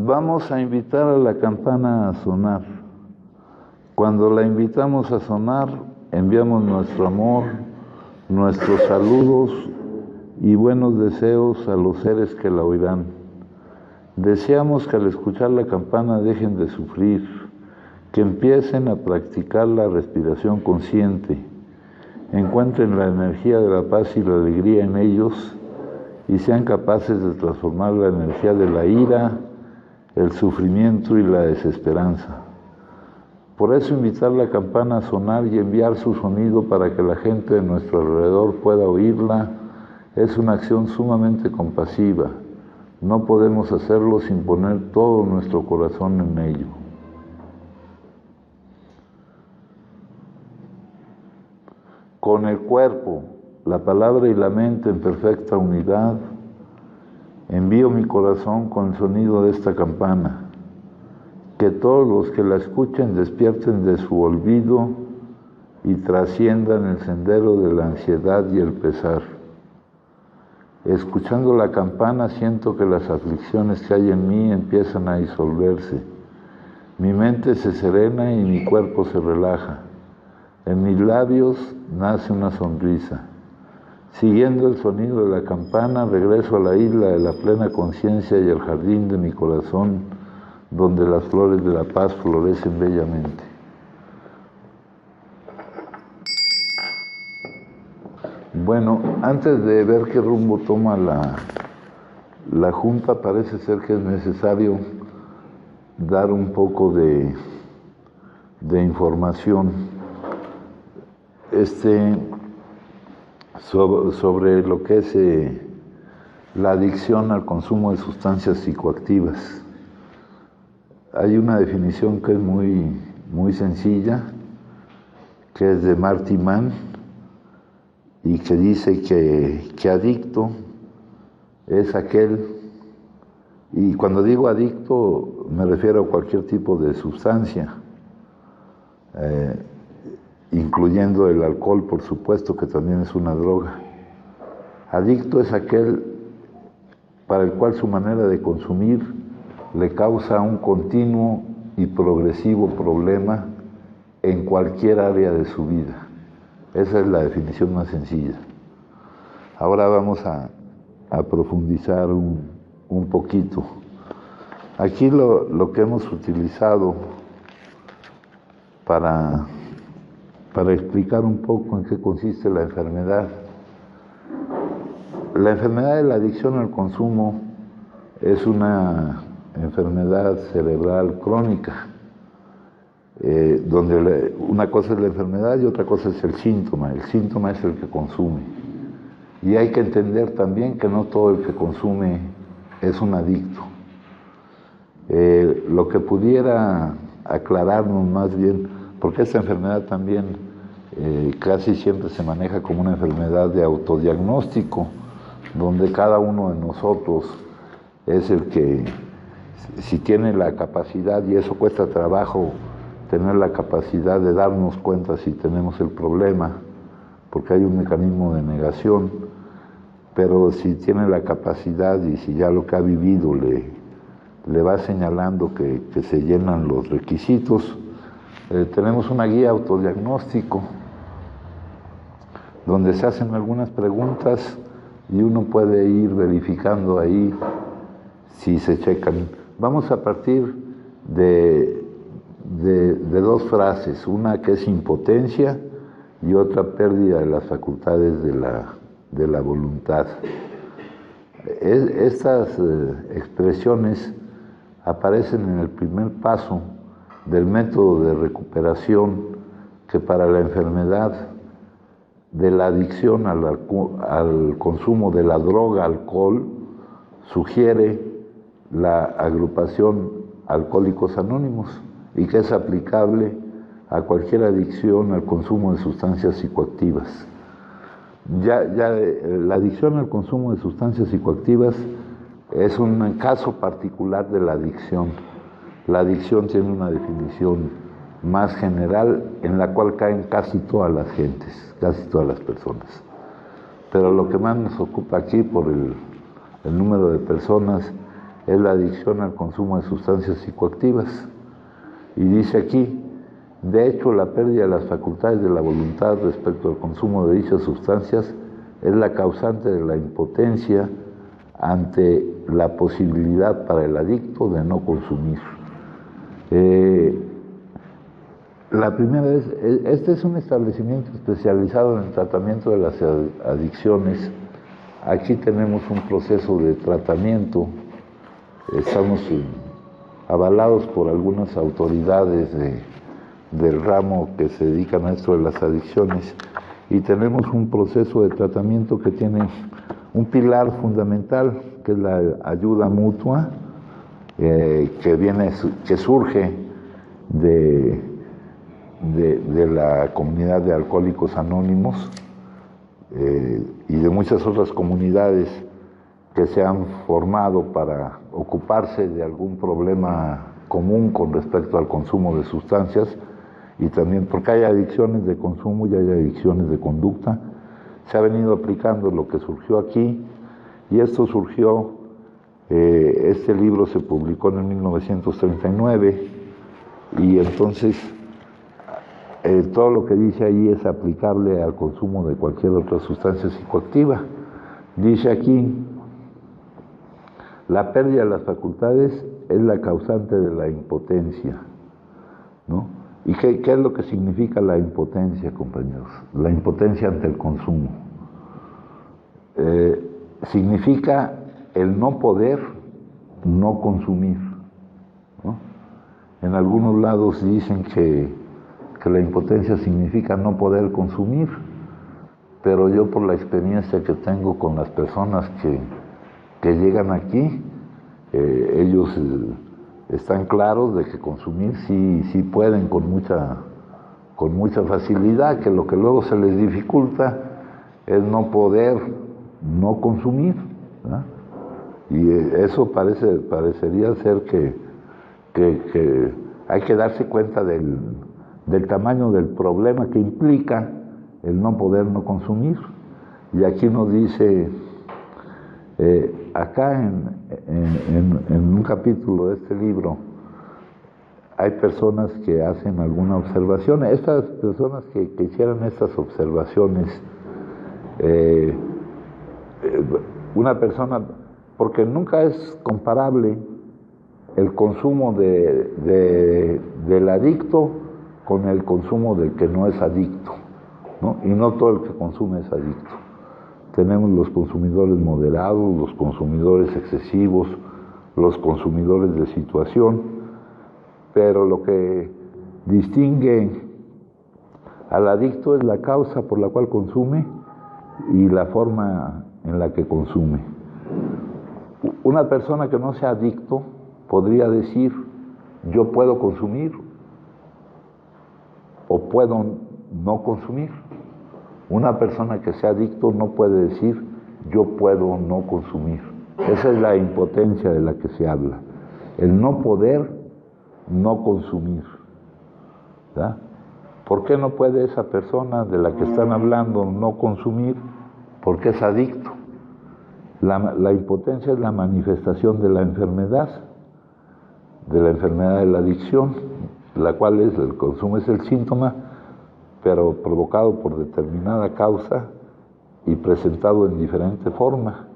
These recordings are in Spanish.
Vamos a invitar a la campana a sonar. Cuando la invitamos a sonar, enviamos nuestro amor, nuestros saludos y buenos deseos a los seres que la oirán. Deseamos que al escuchar la campana dejen de sufrir, que empiecen a practicar la respiración consciente, encuentren la energía de la paz y la alegría en ellos y sean capaces de transformar la energía de la ira, el sufrimiento y la desesperanza. Por eso invitar la campana a sonar y enviar su sonido para que la gente de nuestro alrededor pueda oírla es una acción sumamente compasiva. No podemos hacerlo sin poner todo nuestro corazón en ello. Con el cuerpo, la palabra y la mente en perfecta unidad, envío mi corazón con el sonido de esta campana. Que todos los que la escuchen despierten de su olvido y trasciendan el sendero de la ansiedad y el pesar. Escuchando la campana siento que las aflicciones que hay en mí empiezan a disolverse. Mi mente se serena y mi cuerpo se relaja. En mis labios nace una sonrisa. Siguiendo el sonido de la campana, regreso a la isla de la plena conciencia y al jardín de mi corazón, donde las flores de la paz florecen bellamente. Bueno, antes de ver qué rumbo toma la Junta, parece ser que es necesario dar un poco de información sobre lo que es la adicción al consumo de sustancias psicoactivas. Hay una definición que es muy sencilla, que es de Marty Mann, y que dice que adicto es aquel, y cuando digo adicto me refiero a cualquier tipo de sustancia, incluyendo el alcohol, por supuesto, que también es una droga. Adicto es aquel para el cual su manera de consumir le causa un continuo y progresivo problema en cualquier área de su vida. Esa es la definición más sencilla. Ahora vamos a profundizar un poquito. Aquí lo que hemos utilizado para explicar un poco en qué consiste la enfermedad. La enfermedad de la adicción al consumo es una enfermedad cerebral crónica, donde una cosa es la enfermedad y otra cosa es el síntoma. El síntoma es el que consume. Y hay que entender también que no todo el que consume es un adicto. Lo que pudiera aclararnos más bien, porque esta enfermedad también casi siempre se maneja como una enfermedad de autodiagnóstico, donde cada uno de nosotros es el que, si tiene la capacidad, y eso cuesta trabajo, tener la capacidad de darnos cuenta si tenemos el problema, porque hay un mecanismo de negación, pero si tiene la capacidad y si ya lo que ha vivido le va señalando que se llenan los requisitos, tenemos una guía autodiagnóstico donde se hacen algunas preguntas y uno puede ir verificando ahí si se checan. Vamos a partir de dos frases, una que es impotencia y otra pérdida de las facultades de la voluntad. Estas expresiones aparecen en el primer paso del método de recuperación que para la enfermedad de la adicción al consumo de la droga alcohol sugiere la agrupación Alcohólicos Anónimos y que es aplicable a cualquier adicción al consumo de sustancias psicoactivas. La adicción al consumo de sustancias psicoactivas es un caso particular de la adicción. La adicción tiene una definición más general en la cual caen casi todas las gentes, casi todas las personas. Pero lo que más nos ocupa aquí por el número de personas es la adicción al consumo de sustancias psicoactivas. Y dice aquí, de hecho, la pérdida de las facultades de la voluntad respecto al consumo de dichas sustancias es la causante de la impotencia ante la posibilidad para el adicto de no consumir. La primera vez, este es un establecimiento especializado en el tratamiento de las adicciones. Aquí tenemos un proceso de tratamiento, estamos avalados por algunas autoridades del ramo que se dedican a esto de las adicciones, y tenemos un proceso de tratamiento que tiene un pilar fundamental, que es la ayuda mutua, que surge de la comunidad de Alcohólicos Anónimos y de muchas otras comunidades que se han formado para ocuparse de algún problema común con respecto al consumo de sustancias, y también porque hay adicciones de consumo y hay adicciones de conducta. Se ha venido aplicando lo que surgió aquí, y esto surgió, este libro se publicó en 1939, y entonces todo lo que dice ahí es aplicable al consumo de cualquier otra sustancia psicoactiva. Dice aquí, la pérdida de las facultades es la causante de la impotencia, ¿no? ¿Y qué es lo que significa la impotencia, compañeros? La impotencia ante el consumo. Significa el no poder no consumir, ¿no? En algunos lados dicen que la impotencia significa no poder consumir, pero yo, por la experiencia que tengo con las personas que llegan aquí, ellos están claros de que consumir sí pueden con mucha facilidad, que lo que luego se les dificulta es no poder no consumir, ¿verdad? Y eso parecería ser que hay que darse cuenta del tamaño del problema que implica el no poder no consumir. Y aquí nos dice, acá en un capítulo de este libro, hay personas que hacen alguna observación. Estas personas que hicieran estas observaciones, una persona, porque nunca es comparable el consumo del adicto con el consumo del que no es adicto, ¿no? Y no todo el que consume es adicto. Tenemos los consumidores moderados, los consumidores excesivos, los consumidores de situación, pero lo que distingue al adicto es la causa por la cual consume y la forma en la que consume. Una persona que no sea adicto podría decir, yo puedo consumir o puedo no consumir. Una persona que sea adicto no puede decir, yo puedo no consumir. Esa es la impotencia de la que se habla. El no poder no consumir, ¿verdad? ¿Por qué no puede esa persona de la que están hablando no consumir? Porque es adicto. La impotencia es la manifestación de la enfermedad de la adicción, la cual es el consumo, es el síntoma, pero provocado por determinada causa y presentado en diferente forma,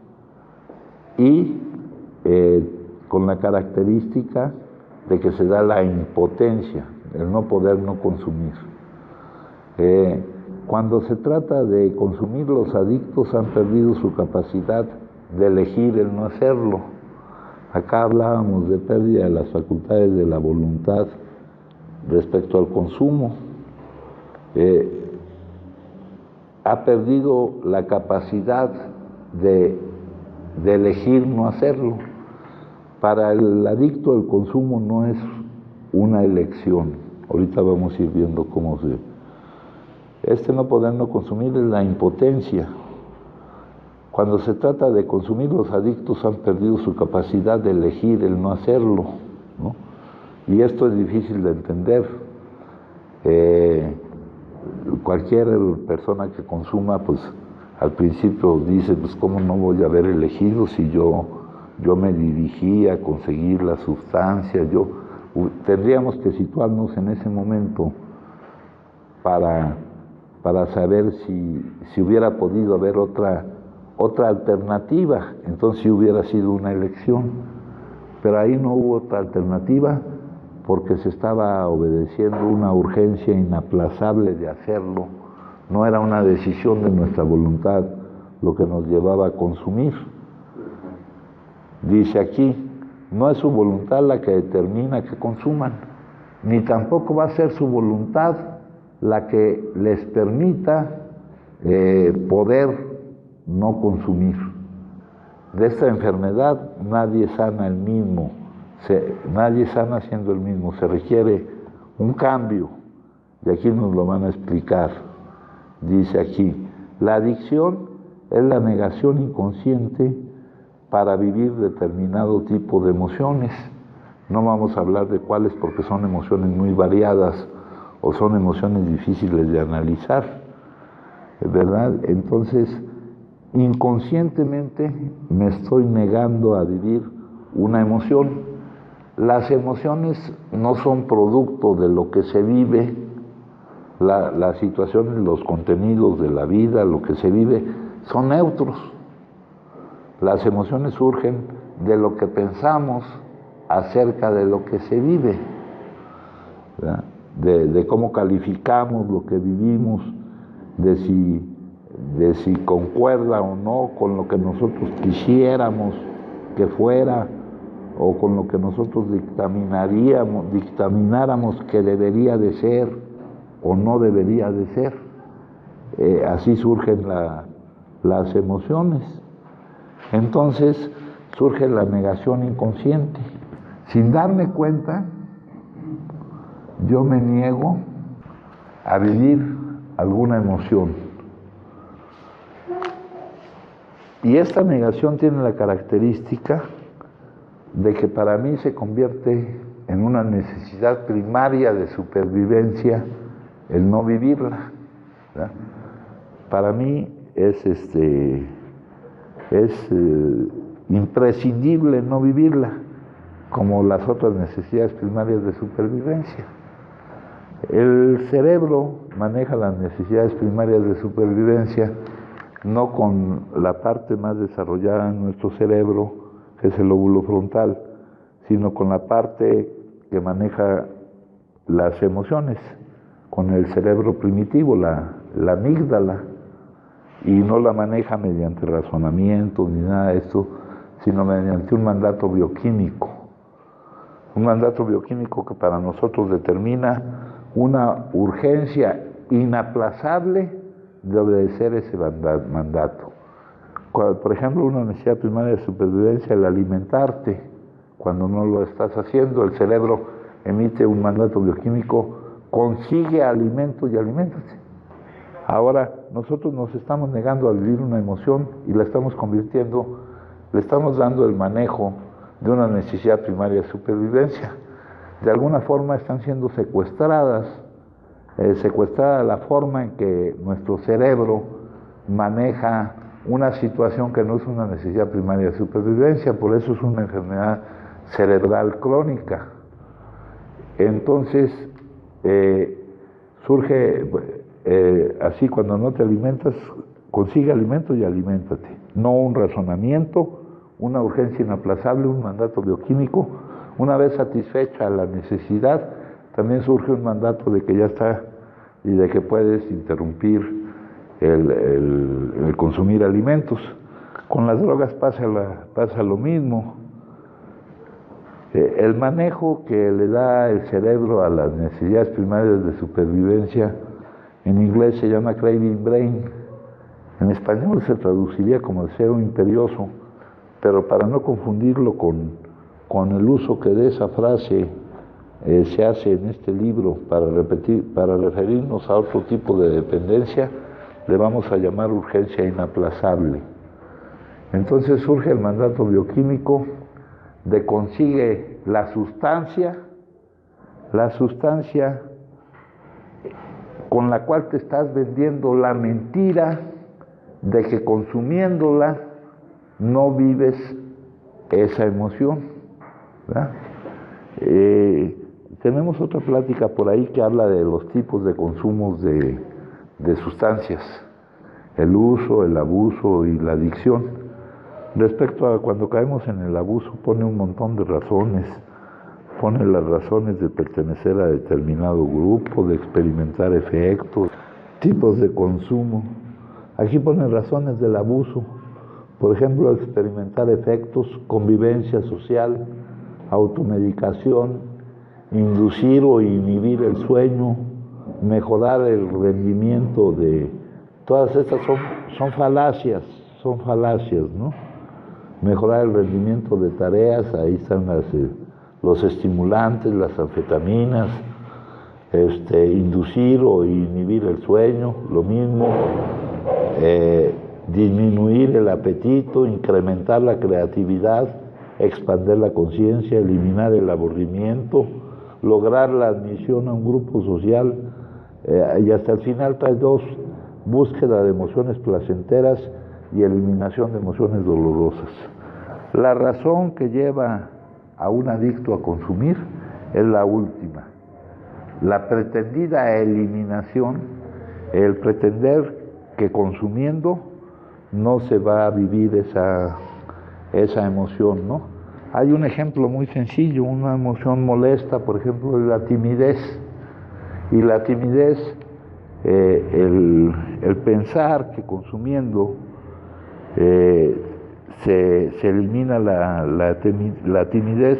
y con la característica de que se da la impotencia, el no poder no consumir. Cuando se trata de consumir, los adictos han perdido su capacidad de elegir el no hacerlo. Acá hablábamos de pérdida de las facultades de la voluntad respecto al consumo. Ha perdido la capacidad de elegir no hacerlo. Para el adicto el consumo no es una elección. Ahorita vamos a ir viendo cómo Este no poder no consumir es la impotencia. Cuando se trata de consumir, los adictos han perdido su capacidad de elegir el no hacerlo, ¿no? Y esto es difícil de entender. Cualquier persona que consuma, pues al principio dice, pues cómo no voy a haber elegido si yo yo me dirigí a conseguir la sustancia, tendríamos que situarnos en ese momento para saber si hubiera podido haber otra alternativa, entonces sí hubiera sido una elección, pero ahí no hubo otra alternativa porque se estaba obedeciendo una urgencia inaplazable de hacerlo, no era una decisión de nuestra voluntad lo que nos llevaba a consumir. Dice aquí, no es su voluntad la que determina que consuman, ni tampoco va a ser su voluntad la que les permita poder no consumir. De esta enfermedad nadie sana el mismo, nadie sana siendo el mismo, se requiere un cambio, y aquí nos lo van a explicar. Dice aquí, la adicción es la negación inconsciente para vivir determinado tipo de emociones. No vamos a hablar de cuáles porque son emociones muy variadas o son emociones difíciles de analizar, ¿verdad? Entonces, inconscientemente me estoy negando a vivir una emoción. Las emociones no son producto de lo que se vive, las situaciones, los contenidos de la vida, lo que se vive, son neutros. Las emociones surgen de lo que pensamos acerca de lo que se vive, de cómo calificamos lo que vivimos, de si concuerda o no con lo que nosotros quisiéramos que fuera o con lo que nosotros dictamináramos que debería de ser o no debería de ser. Así surgen las emociones. Entonces surge la negación inconsciente. Sin darme cuenta, yo me niego a vivir alguna emoción. Y esta negación tiene la característica de que para mí se convierte en una necesidad primaria de supervivencia el no vivirla, ¿verdad? Para mí es imprescindible no vivirla, como las otras necesidades primarias de supervivencia. El cerebro maneja las necesidades primarias de supervivencia no con la parte más desarrollada de nuestro cerebro, que es el lóbulo frontal, sino con la parte que maneja las emociones, con el cerebro primitivo, la amígdala, y no la maneja mediante razonamiento ni nada de esto, sino mediante un mandato bioquímico. Un mandato bioquímico que para nosotros determina una urgencia inaplazable de obedecer ese mandato. Por ejemplo, una necesidad primaria de supervivencia, el alimentarte. Cuando no lo estás haciendo, el cerebro emite un mandato bioquímico, consigue alimento y aliméntate. Ahora, nosotros nos estamos negando a vivir una emoción y la estamos convirtiendo, le estamos dando el manejo de una necesidad primaria de supervivencia. De alguna forma están siendo secuestrada la forma en que nuestro cerebro maneja una situación que no es una necesidad primaria de supervivencia, por eso es una enfermedad cerebral crónica. Entonces, surge así, cuando no te alimentas, consigue alimento y aliméntate. No un razonamiento, una urgencia inaplazable, un mandato bioquímico. Una vez satisfecha la necesidad, también surge un mandato de que ya está y de que puedes interrumpir el consumir alimentos. Con las drogas pasa lo mismo. El manejo que le da el cerebro a las necesidades primarias de supervivencia, en inglés se llama craving brain, en español se traduciría como deseo imperioso, pero para no confundirlo con el uso que de esa frase se hace en este libro para referirnos a otro tipo de dependencia, le vamos a llamar urgencia inaplazable. Entonces surge el mandato bioquímico de consigue la sustancia con la cual te estás vendiendo la mentira de que consumiéndola no vives esa emoción, ¿verdad? Tenemos otra plática por ahí que habla de los tipos de consumos de sustancias, el uso, el abuso y la adicción. Respecto a cuando caemos en el abuso, pone un montón de razones, pone las razones de pertenecer a determinado grupo, de experimentar efectos, tipos de consumo. Aquí pone razones del abuso, por ejemplo, experimentar efectos, convivencia social, automedicación, inducir o inhibir el sueño, mejorar el rendimiento de... Todas estas son falacias, ¿no? Mejorar el rendimiento de tareas, ahí están los estimulantes, las anfetaminas, inducir o inhibir el sueño, lo mismo, disminuir el apetito, incrementar la creatividad, expandir la conciencia, eliminar el aburrimiento, lograr la admisión a un grupo social, y hasta el final trae dos: búsqueda de emociones placenteras y eliminación de emociones dolorosas. La razón que lleva a un adicto a consumir es la última, la pretendida eliminación, el pretender que consumiendo no se va a vivir esa emoción, ¿no? Hay un ejemplo muy sencillo, una emoción molesta, por ejemplo, es la timidez. Y la timidez, el pensar que consumiendo se elimina la timidez,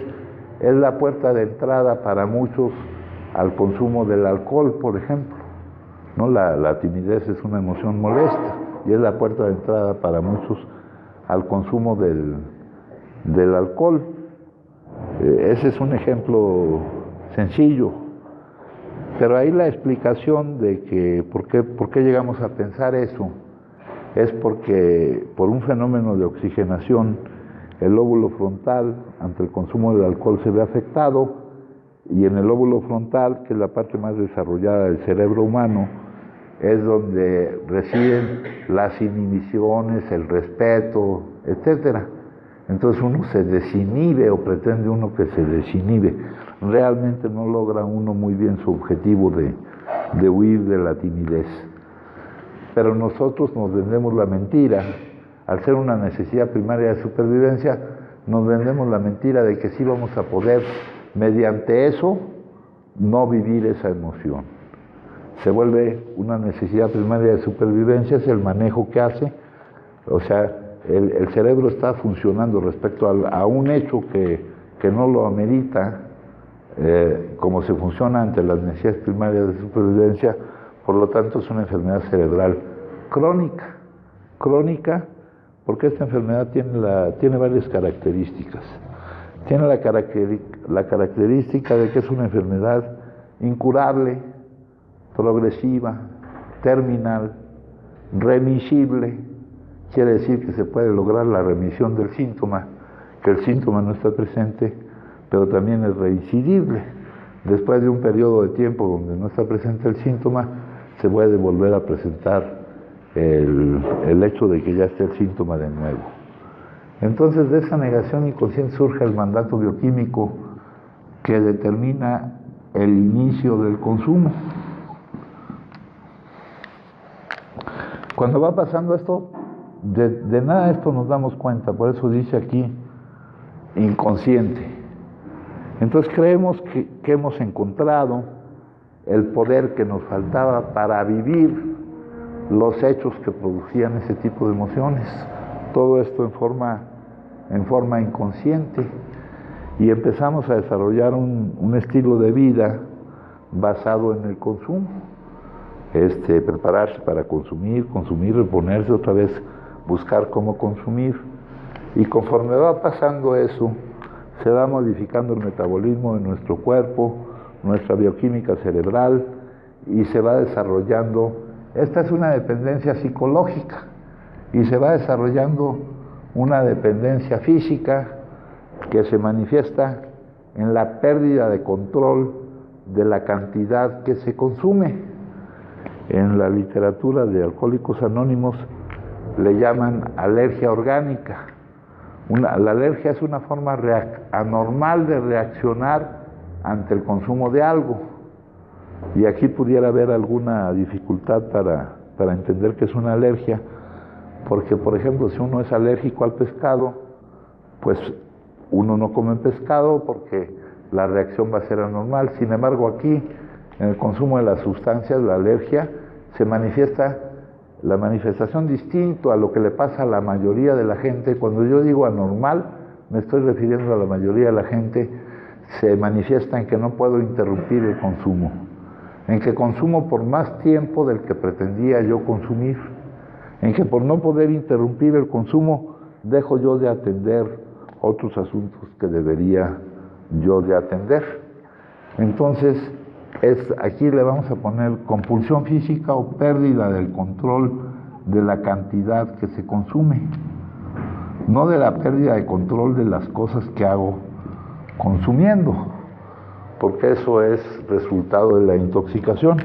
es la puerta de entrada para muchos al consumo del alcohol, por ejemplo, ¿no? La timidez es una emoción molesta y es la puerta de entrada para muchos al consumo del alcohol. Ese es un ejemplo sencillo, pero ahí la explicación de que por qué llegamos a pensar eso es porque por un fenómeno de oxigenación el lóbulo frontal ante el consumo del alcohol se ve afectado, y en el lóbulo frontal, que es la parte más desarrollada del cerebro humano, es donde residen las inhibiciones, el respeto, etcétera. Entonces uno se desinhibe, o pretende uno que se desinhibe. Realmente no logra uno muy bien su objetivo de huir de la timidez. Pero nosotros nos vendemos la mentira, al ser una necesidad primaria de supervivencia, nos vendemos la mentira de que sí vamos a poder, mediante eso, no vivir esa emoción. Se vuelve una necesidad primaria de supervivencia, es el manejo que hace, o sea, el cerebro está funcionando respecto a un hecho que no lo amerita, como se funciona ante las necesidades primarias de supervivencia. Por lo tanto, es una enfermedad cerebral crónica, porque esta enfermedad tiene varias características. Tiene la característica de que es una enfermedad incurable, progresiva, terminal, remisible. Quiere decir que se puede lograr la remisión del síntoma, que el síntoma no está presente, pero también es reincidible. Después de un periodo de tiempo donde no está presente el síntoma, se puede volver a presentar el hecho de que ya esté el síntoma de nuevo. Entonces, de esa negación inconsciente surge el mandato bioquímico que determina el inicio del consumo. Cuando va pasando esto, de nada de esto nos damos cuenta, por eso dice aquí inconsciente. Entonces creemos que hemos encontrado el poder que nos faltaba para vivir los hechos que producían ese tipo de emociones. Todo esto en forma inconsciente, y empezamos a desarrollar un estilo de vida basado en el consumo. Prepararse para consumir, reponerse otra vez, buscar cómo consumir, y conforme va pasando eso, se va modificando el metabolismo de nuestro cuerpo, nuestra bioquímica cerebral, y se va desarrollando, esta es una dependencia psicológica, y se va desarrollando una dependencia física que se manifiesta en la pérdida de control de la cantidad que se consume. En la literatura de Alcohólicos Anónimos le llaman alergia orgánica, La alergia es una forma anormal de reaccionar ante el consumo de algo. Y aquí pudiera haber alguna dificultad para entender que es una alergia, porque, por ejemplo, si uno es alérgico al pescado, pues uno no come pescado porque la reacción va a ser anormal. Sin embargo, aquí, en el consumo de las sustancias, la alergia se manifiesta, la manifestación distinto a lo que le pasa a la mayoría de la gente. Cuando yo digo anormal, me estoy refiriendo a la mayoría de la gente, se manifiesta en que no puedo interrumpir el consumo, en que consumo por más tiempo del que pretendía yo consumir, en que por no poder interrumpir el consumo, dejo yo de atender otros asuntos que debería yo de atender. Entonces, aquí le vamos a poner compulsión física o pérdida del control de la cantidad que se consume, no de la pérdida de control de las cosas que hago consumiendo, porque eso es resultado de la intoxicación.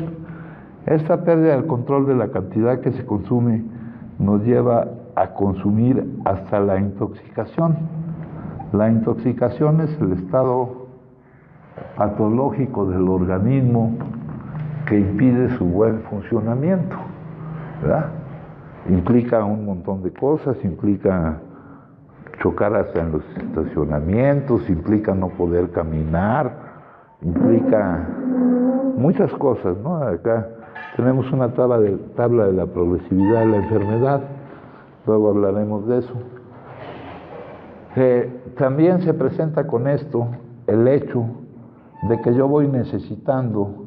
Esta pérdida del control de la cantidad que se consume nos lleva a consumir hasta la intoxicación. La intoxicación es el estado patológico del organismo que impide su buen funcionamiento, ¿verdad? Implica un montón de cosas, implica chocar hasta en los estacionamientos, implica no poder caminar, implica muchas cosas, ¿no? Acá tenemos una tabla de la progresividad de la enfermedad, luego hablaremos de eso. También se presenta con esto el hecho de que yo voy necesitando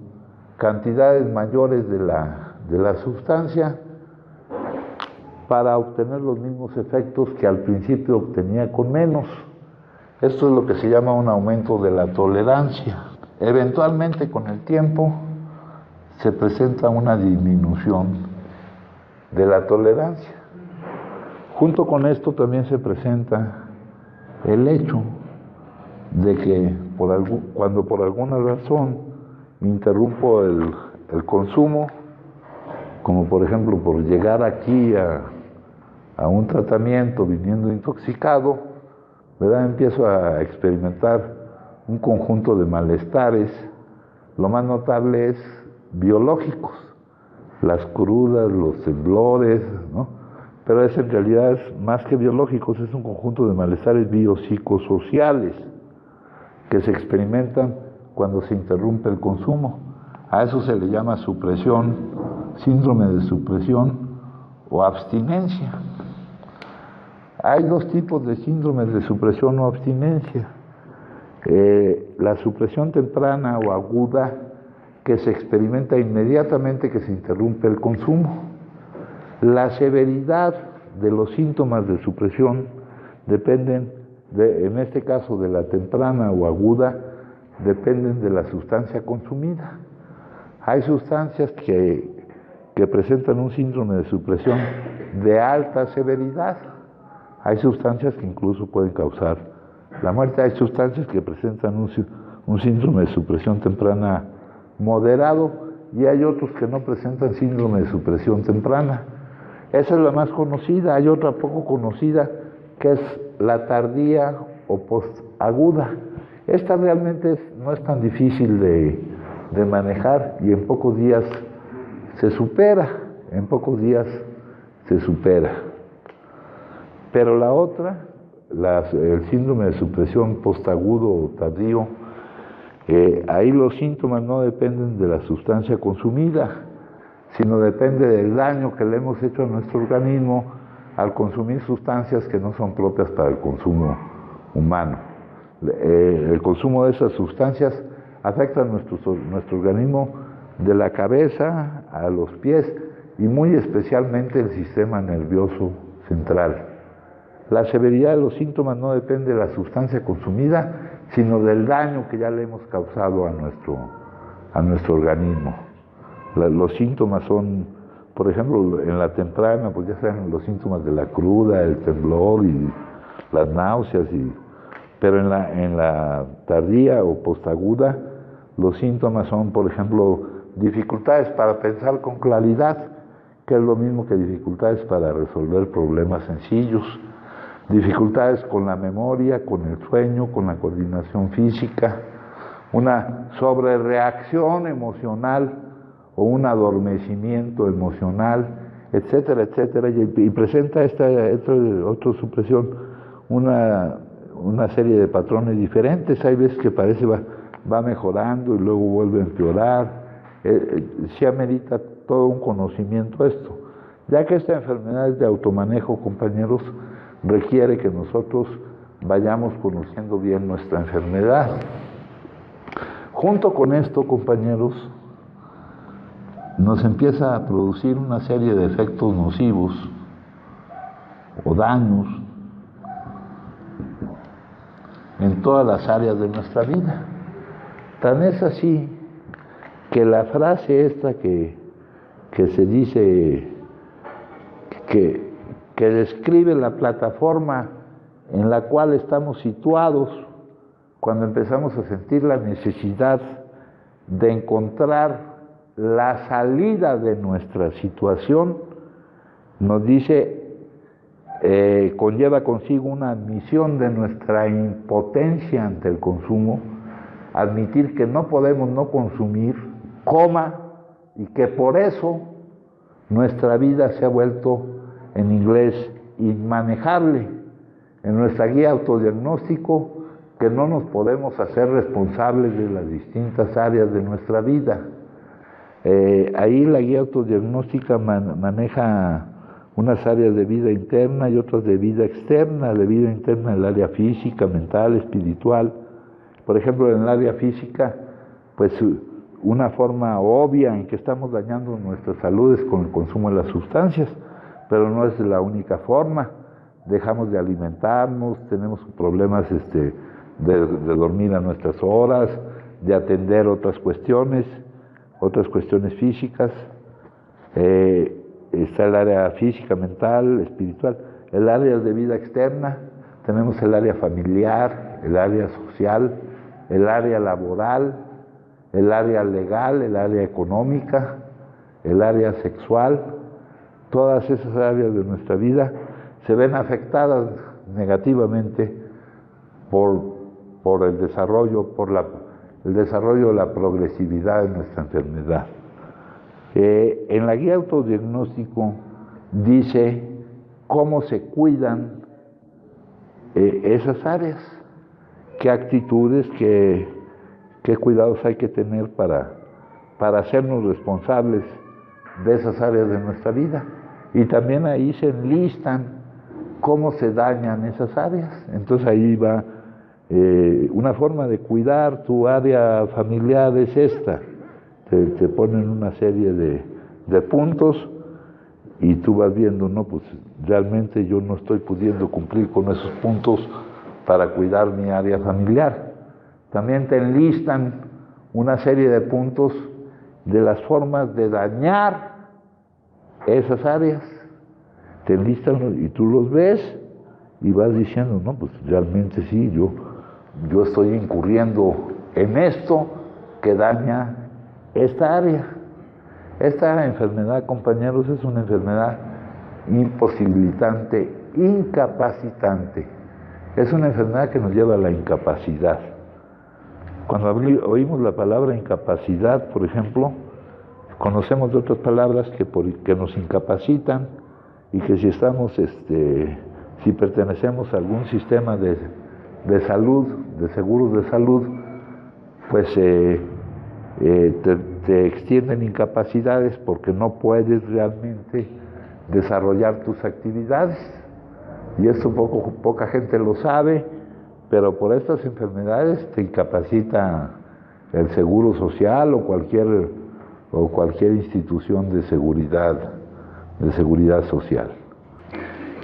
cantidades mayores de la sustancia para obtener los mismos efectos que al principio obtenía con menos. Esto es lo que se llama un aumento de la tolerancia. Eventualmente, con el tiempo, se presenta una disminución de la tolerancia. Junto con esto también se presenta el hecho de que cuando por alguna razón interrumpo el consumo, como por ejemplo por llegar aquí a un tratamiento viniendo intoxicado, ¿verdad? Empiezo a experimentar un conjunto de malestares. Lo más notable es biológicos, las crudas, los temblores, ¿no? Pero en realidad es más que biológicos, es un conjunto de malestares biopsicosociales que se experimentan cuando se interrumpe el consumo. A eso se le llama supresión, síndrome de supresión o abstinencia. Hay dos tipos de síndromes de supresión o abstinencia. La supresión temprana o aguda, que se experimenta inmediatamente que se interrumpe el consumo. La severidad de los síntomas de supresión dependen, en este caso de la temprana o aguda, dependen de la sustancia consumida. Hay sustancias que presentan un síndrome de supresión de alta severidad. Hay sustancias que incluso pueden causar la muerte. Hay sustancias que presentan un síndrome de supresión temprana moderado y hay otros que no presentan síndrome de supresión temprana. Esa es la más conocida. Hay otra poco conocida que es la tardía o postaguda. Esta realmente no es tan difícil de manejar y en pocos días se supera. Pero la otra, el síndrome de supresión postagudo o tardío, ahí los síntomas no dependen de la sustancia consumida, sino depende del daño que le hemos hecho a nuestro organismo al consumir sustancias que no son propias para el consumo humano. El consumo de esas sustancias afecta a nuestro organismo de la cabeza a los pies y muy especialmente el sistema nervioso central. La severidad de los síntomas no depende de la sustancia consumida, sino del daño que ya le hemos causado a nuestro organismo. Los síntomas son, por ejemplo, en la temprana, pues ya saben los síntomas de la cruda, el temblor y las náuseas, pero en la tardía o postaguda, los síntomas son, por ejemplo, dificultades para pensar con claridad, que es lo mismo que dificultades para resolver problemas sencillos, dificultades con la memoria, con el sueño, con la coordinación física, una sobrereacción emocional o un adormecimiento emocional, etcétera, etcétera, y presenta esta otra supresión una serie de patrones diferentes. Hay veces que parece va mejorando y luego vuelve a empeorar. Se amerita todo un conocimiento esto, ya que esta enfermedad es de automanejo, compañeros, requiere que nosotros vayamos conociendo bien nuestra enfermedad. Junto con esto, compañeros, nos empieza a producir una serie de efectos nocivos o daños en todas las áreas de nuestra vida. Tan es así que la frase esta que se dice, que describe la plataforma en la cual estamos situados cuando empezamos a sentir la necesidad de encontrar la salida de nuestra situación, nos dice, conlleva consigo una admisión de nuestra impotencia ante el consumo, admitir que no podemos no consumir, y que por eso nuestra vida se ha vuelto, en inglés, inmanejable. En nuestra guía autodiagnóstico, que no nos podemos hacer responsables de las distintas áreas de nuestra vida. Ahí la guía autodiagnóstica maneja unas áreas de vida interna y otras de vida externa. De vida interna, el área física, mental, espiritual. Por ejemplo, en el área física, pues una forma obvia en que estamos dañando nuestra salud es con el consumo de las sustancias, pero no es la única forma. Dejamos de alimentarnos, tenemos problemas de dormir a nuestras horas, de atender otras cuestiones físicas. Está el área física, mental, espiritual. El área de vida externa, tenemos el área familiar, el área social, el área laboral, el área legal, el área económica, el área sexual. Todas esas áreas de nuestra vida se ven afectadas negativamente por el desarrollo, el desarrollo de la progresividad de nuestra enfermedad. En la guía autodiagnóstico dice cómo se cuidan esas áreas, qué actitudes, qué cuidados hay que tener para hacernos responsables de esas áreas de nuestra vida. Y también ahí se enlistan cómo se dañan esas áreas. Entonces ahí va una forma de cuidar tu área familiar es esta. Te ponen una serie de puntos y tú vas viendo, no, pues realmente yo no estoy pudiendo cumplir con esos puntos para cuidar mi área familiar. También te enlistan una serie de puntos de las formas de dañar esas áreas. Te enlistan y tú los ves y vas diciendo, no, pues realmente sí, yo estoy incurriendo en esto que daña esta área. Esta enfermedad, compañeros, es una enfermedad imposibilitante, incapacitante. Es una enfermedad que nos lleva a la incapacidad. Cuando oímos la palabra incapacidad, por ejemplo, conocemos de otras palabras que nos incapacitan y que si estamos, si pertenecemos a algún sistema de salud, de seguros de salud, pues te extienden incapacidades porque no puedes realmente desarrollar tus actividades. Y esto poca gente lo sabe, pero por estas enfermedades te incapacita el seguro social o cualquier institución de seguridad social.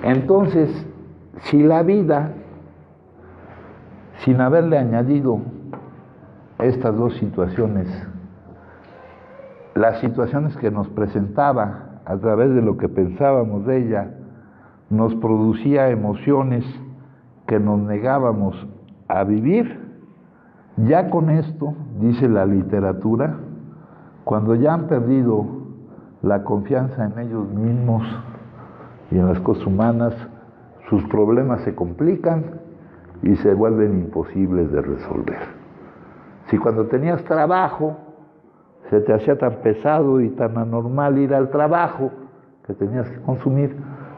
Entonces, si la vida, sin haberle añadido estas dos situaciones, las situaciones que nos presentaba a través de lo que pensábamos de ella, nos producía emociones que nos negábamos a vivir, ya con esto, dice la literatura, cuando ya han perdido la confianza en ellos mismos y en las cosas humanas, sus problemas se complican y se vuelven imposibles de resolver. Si cuando tenías trabajo se te hacía tan pesado y tan anormal ir al trabajo que tenías que consumir,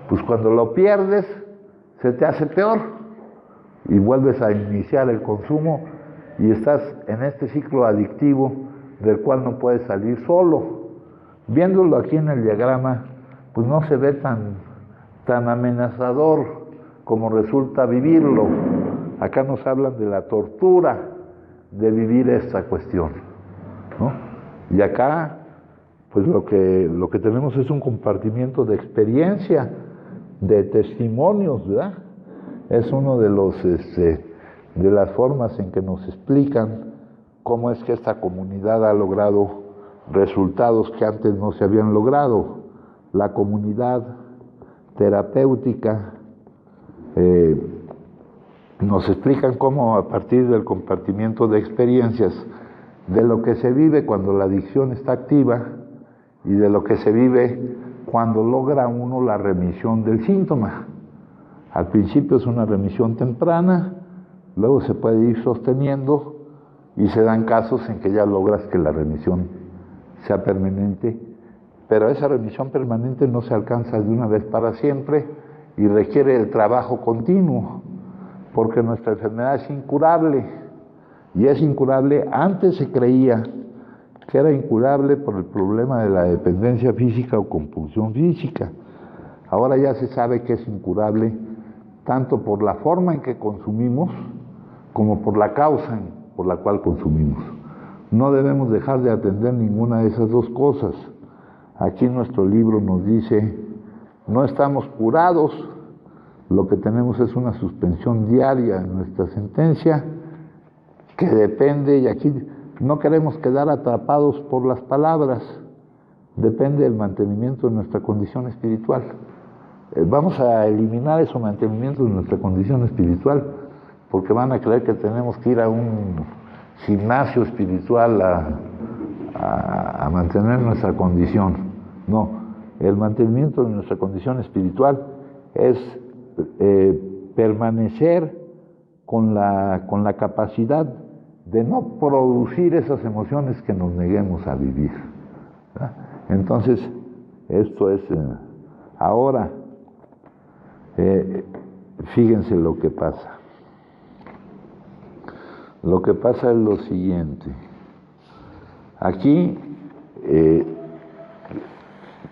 pues cuando lo pierdes se te hace peor y vuelves a iniciar el consumo y estás en este ciclo adictivo del cual no puedes salir solo. Viéndolo aquí en el diagrama, pues no se ve tan amenazador como resulta vivirlo. Acá nos hablan de la tortura de vivir esta cuestión, ¿no? Y acá, pues lo que tenemos es un compartimiento de experiencia, de testimonios, ¿verdad? Es uno de las formas en que nos explican cómo es que esta comunidad ha logrado resultados que antes no se habían logrado. La comunidad terapéutica nos explican cómo a partir del compartimiento de experiencias, de lo que se vive cuando la adicción está activa y de lo que se vive cuando logra uno la remisión del síntoma. Al principio es una remisión temprana, luego se puede ir sosteniendo y se dan casos en que ya logras que la remisión sea permanente, pero esa remisión permanente no se alcanza de una vez para siempre y requiere el trabajo continuo, porque nuestra enfermedad es incurable, y es incurable. Antes se creía que era incurable por el problema de la dependencia física o compulsión física. Ahora ya se sabe que es incurable tanto por la forma en que consumimos como por la causa por la cual consumimos. No debemos dejar de atender ninguna de esas dos cosas. Aquí nuestro libro nos dice, no estamos curados, lo que tenemos es una suspensión diaria en nuestra sentencia, que depende, y aquí no queremos quedar atrapados por las palabras, depende del mantenimiento de nuestra condición espiritual. Vamos a eliminar ese mantenimiento de nuestra condición espiritual, porque van a creer que tenemos que ir a un gimnasio espiritual a mantener nuestra condición. No, el mantenimiento de nuestra condición espiritual es permanecer con la capacidad de no producir esas emociones que nos neguemos a vivir, ¿verdad? Entonces, esto es ahora, fíjense lo que pasa. Lo que pasa es lo siguiente. Aquí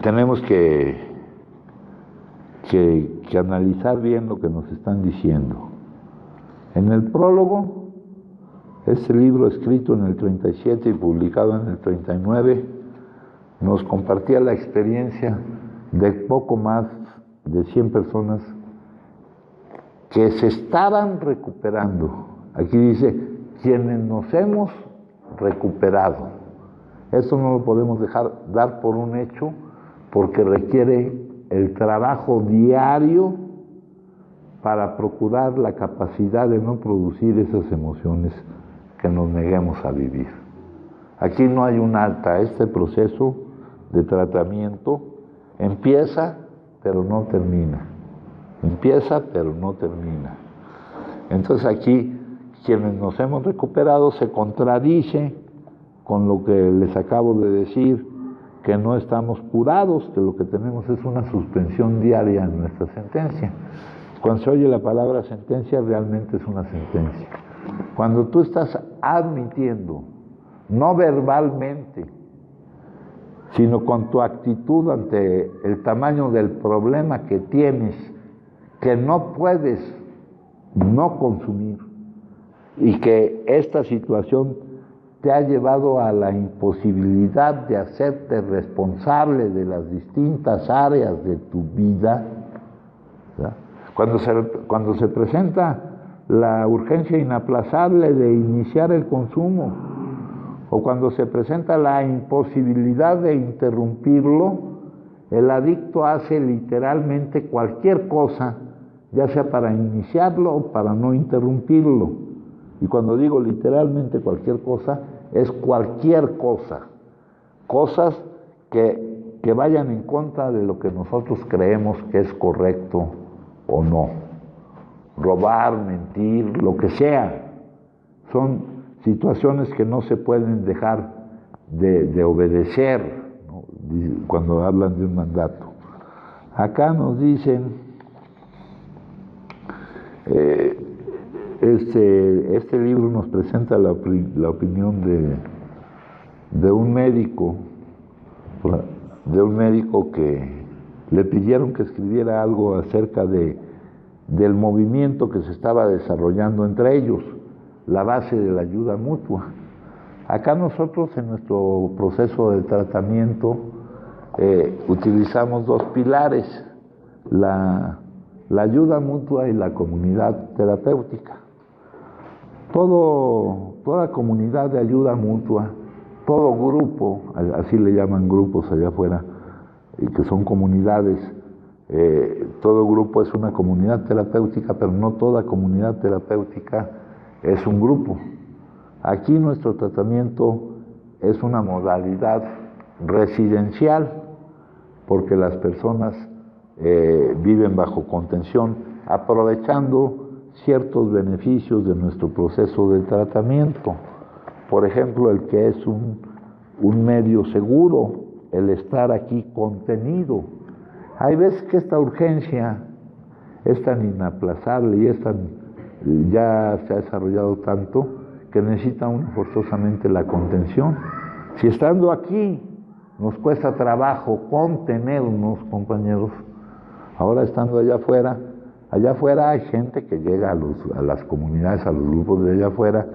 tenemos que analizar bien lo que nos están diciendo. En el prólogo, este libro escrito en el 37 y publicado en el 39, nos compartía la experiencia de poco más de 100 personas que se estaban recuperando. Aquí dice, quienes nos hemos recuperado. Esto no lo podemos dar por un hecho, porque requiere el trabajo diario para procurar la capacidad de no producir esas emociones que nos neguemos a vivir. Aquí no hay un alta, este proceso de tratamiento empieza pero no termina. Empieza pero no termina. Entonces aquí quienes nos hemos recuperado se contradice con lo que les acabo de decir, que no estamos curados, que lo que tenemos es una suspensión diaria en nuestra sentencia. Cuando se oye la palabra sentencia, realmente es una sentencia. Cuando tú estás admitiendo, no verbalmente, sino con tu actitud ante el tamaño del problema que tienes, que no puedes no consumir, y que esta situación te ha llevado a la imposibilidad de hacerte responsable de las distintas áreas de tu vida, ¿verdad? Cuando se presenta la urgencia inaplazable de iniciar el consumo, o cuando se presenta la imposibilidad de interrumpirlo, el adicto hace literalmente cualquier cosa, ya sea para iniciarlo o para no interrumpirlo. Y cuando digo literalmente cualquier cosa, es cualquier cosa. Cosas que vayan en contra de lo que nosotros creemos que es correcto o no. robar, mentir, lo que sea. Son situaciones que no se pueden dejar de obedecer, ¿no? Cuando hablan de un mandato. Acá nos dicen, este libro nos presenta la opinión de un médico que le pidieron que escribiera algo acerca del movimiento que se estaba desarrollando entre ellos, la base de la ayuda mutua. Acá nosotros en nuestro proceso de tratamiento utilizamos dos pilares, la ayuda mutua y la comunidad terapéutica. Toda comunidad de ayuda mutua, todo grupo, así le llaman grupos allá afuera, y que son comunidades, todo grupo es una comunidad terapéutica, pero no toda comunidad terapéutica es un grupo. Aquí nuestro tratamiento es una modalidad residencial, porque las personas viven bajo contención, aprovechando ciertos beneficios de nuestro proceso de tratamiento. Por ejemplo, el que es un medio seguro, el estar aquí contenido. Hay veces que esta urgencia es tan inaplazable y ya se ha desarrollado tanto que necesita uno forzosamente la contención. Si estando aquí nos cuesta trabajo contenernos, compañeros, ahora estando allá afuera hay gente que llega a las comunidades, a los grupos de allá afuera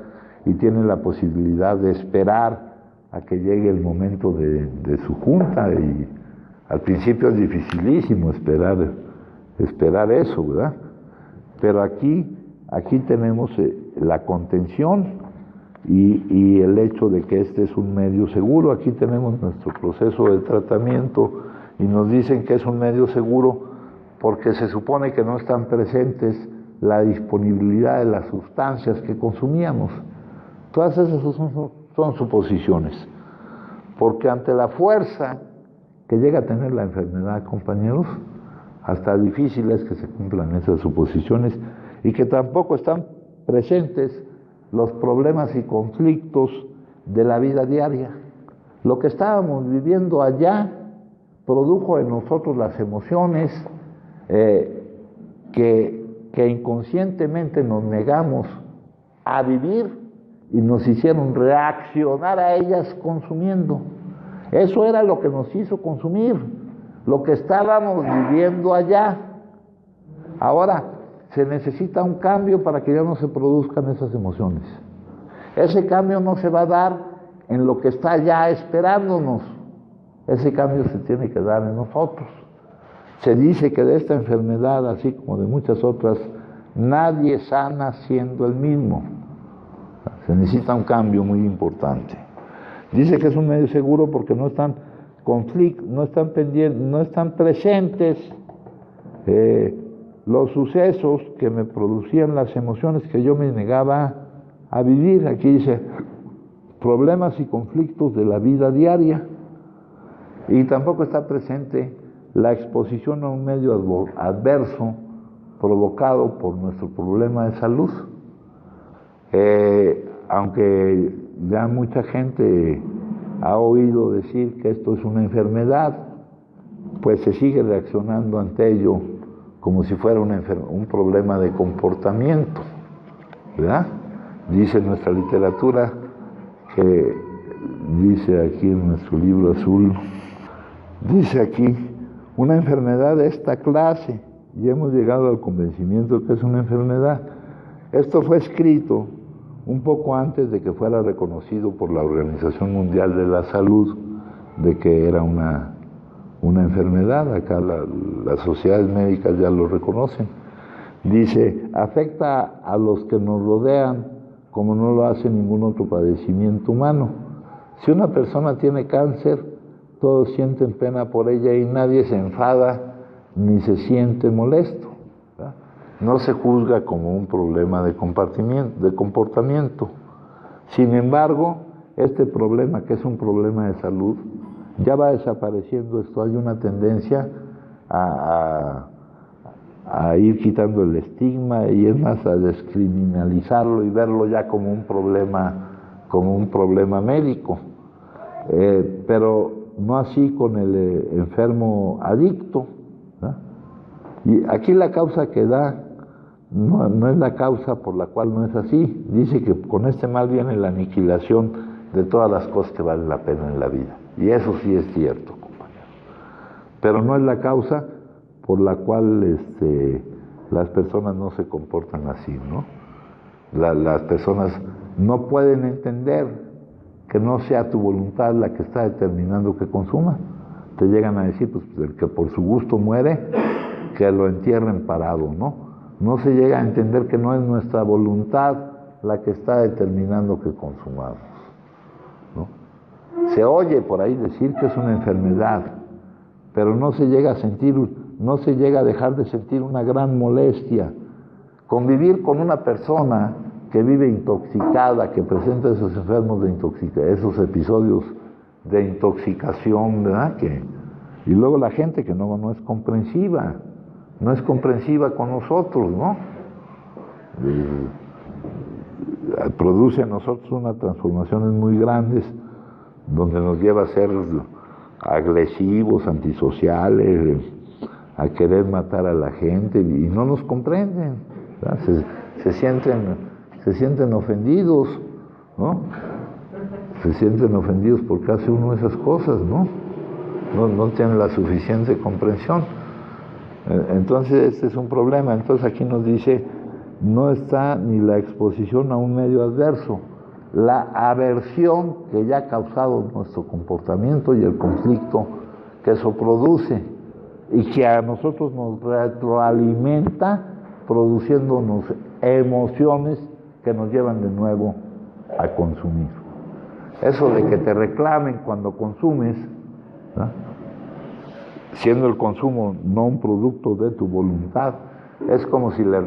y tiene la posibilidad de esperar a que llegue el momento de su junta, y al principio es dificilísimo esperar eso, ¿verdad? Pero aquí tenemos la contención y el hecho de que este es un medio seguro. Aquí tenemos nuestro proceso de tratamiento y nos dicen que es un medio seguro porque se supone que no están presentes la disponibilidad de las sustancias que consumíamos. Todas esas son suposiciones, porque ante la fuerza que llega a tener la enfermedad, compañeros, hasta difícil es que se cumplan esas suposiciones, y que tampoco están presentes los problemas y conflictos de la vida diaria. Lo que estábamos viviendo allá produjo en nosotros las emociones que inconscientemente nos negamos a vivir y nos hicieron reaccionar a ellas consumiendo. Eso era lo que nos hizo consumir, lo que estábamos viviendo allá. Ahora se necesita un cambio para que ya no se produzcan esas emociones. Ese cambio no se va a dar en lo que está ya esperándonos. Ese cambio se tiene que dar en nosotros. Se dice que de esta enfermedad, así como de muchas otras, nadie sana siendo el mismo. Se necesita un cambio muy importante. Dice que es un medio seguro porque no están presentes los sucesos que me producían las emociones que yo me negaba a vivir. Aquí dice problemas y conflictos de la vida diaria, y tampoco está presente la exposición a un medio adverso provocado por nuestro problema de salud. Aunque ya mucha gente ha oído decir que esto es una enfermedad, pues se sigue reaccionando ante ello como si fuera un problema de comportamiento, ¿verdad? Dice nuestra literatura, que dice aquí en nuestro libro azul, dice aquí, una enfermedad de esta clase, y hemos llegado al convencimiento que es una enfermedad. Esto fue escrito un poco antes de que fuera reconocido por la Organización Mundial de la Salud de que era una enfermedad. Acá las sociedades médicas ya lo reconocen. Dice, afecta a los que nos rodean como no lo hace ningún otro padecimiento humano. Si una persona tiene cáncer, todos sienten pena por ella y nadie se enfada ni se siente molesto, ¿verdad? No se juzga como un problema de comportamiento. Sin embargo, este problema, que es un problema de salud, ya va desapareciendo esto. Hay una tendencia a a ir quitando el estigma y es más a descriminalizarlo y verlo ya como un problema médico. Pero no así con el enfermo adicto, ¿verdad? Y aquí la causa que da no es la causa por la cual no es así. Dice que con este mal viene la aniquilación de todas las cosas que valen la pena en la vida. Y eso sí es cierto, compañero. Pero no es la causa por la cual las personas no se comportan así, ¿no? Las personas no pueden entender que no sea tu voluntad la que está determinando que consuma. Te llegan a decir, pues, el que por su gusto muere, que lo entierren parado, ¿no? No se llega a entender que no es nuestra voluntad la que está determinando que consumamos, ¿no? Se oye por ahí decir que es una enfermedad, pero no se llega a dejar de sentir una gran molestia. Convivir con una persona que vive intoxicada, que presenta esos esos episodios de intoxicación, ¿verdad? Y luego la gente que no es comprensiva con nosotros, ¿no? Produce en nosotros unas transformaciones muy grandes, donde nos lleva a ser agresivos, antisociales, a querer matar a la gente, y no nos comprenden, ¿verdad? Se sienten ofendidos, ¿no? Se sienten ofendidos porque hace uno esas cosas, ¿no? No tienen la suficiente comprensión. Entonces este es un problema. Entonces aquí nos dice, no está ni la exposición a un medio adverso, la aversión que ya ha causado nuestro comportamiento y el conflicto que eso produce, y que a nosotros nos retroalimenta produciéndonos emociones que nos llevan de nuevo a consumir. Eso de que te reclamen cuando consumes, ¿no? Siendo el consumo no un producto de tu voluntad, es como si le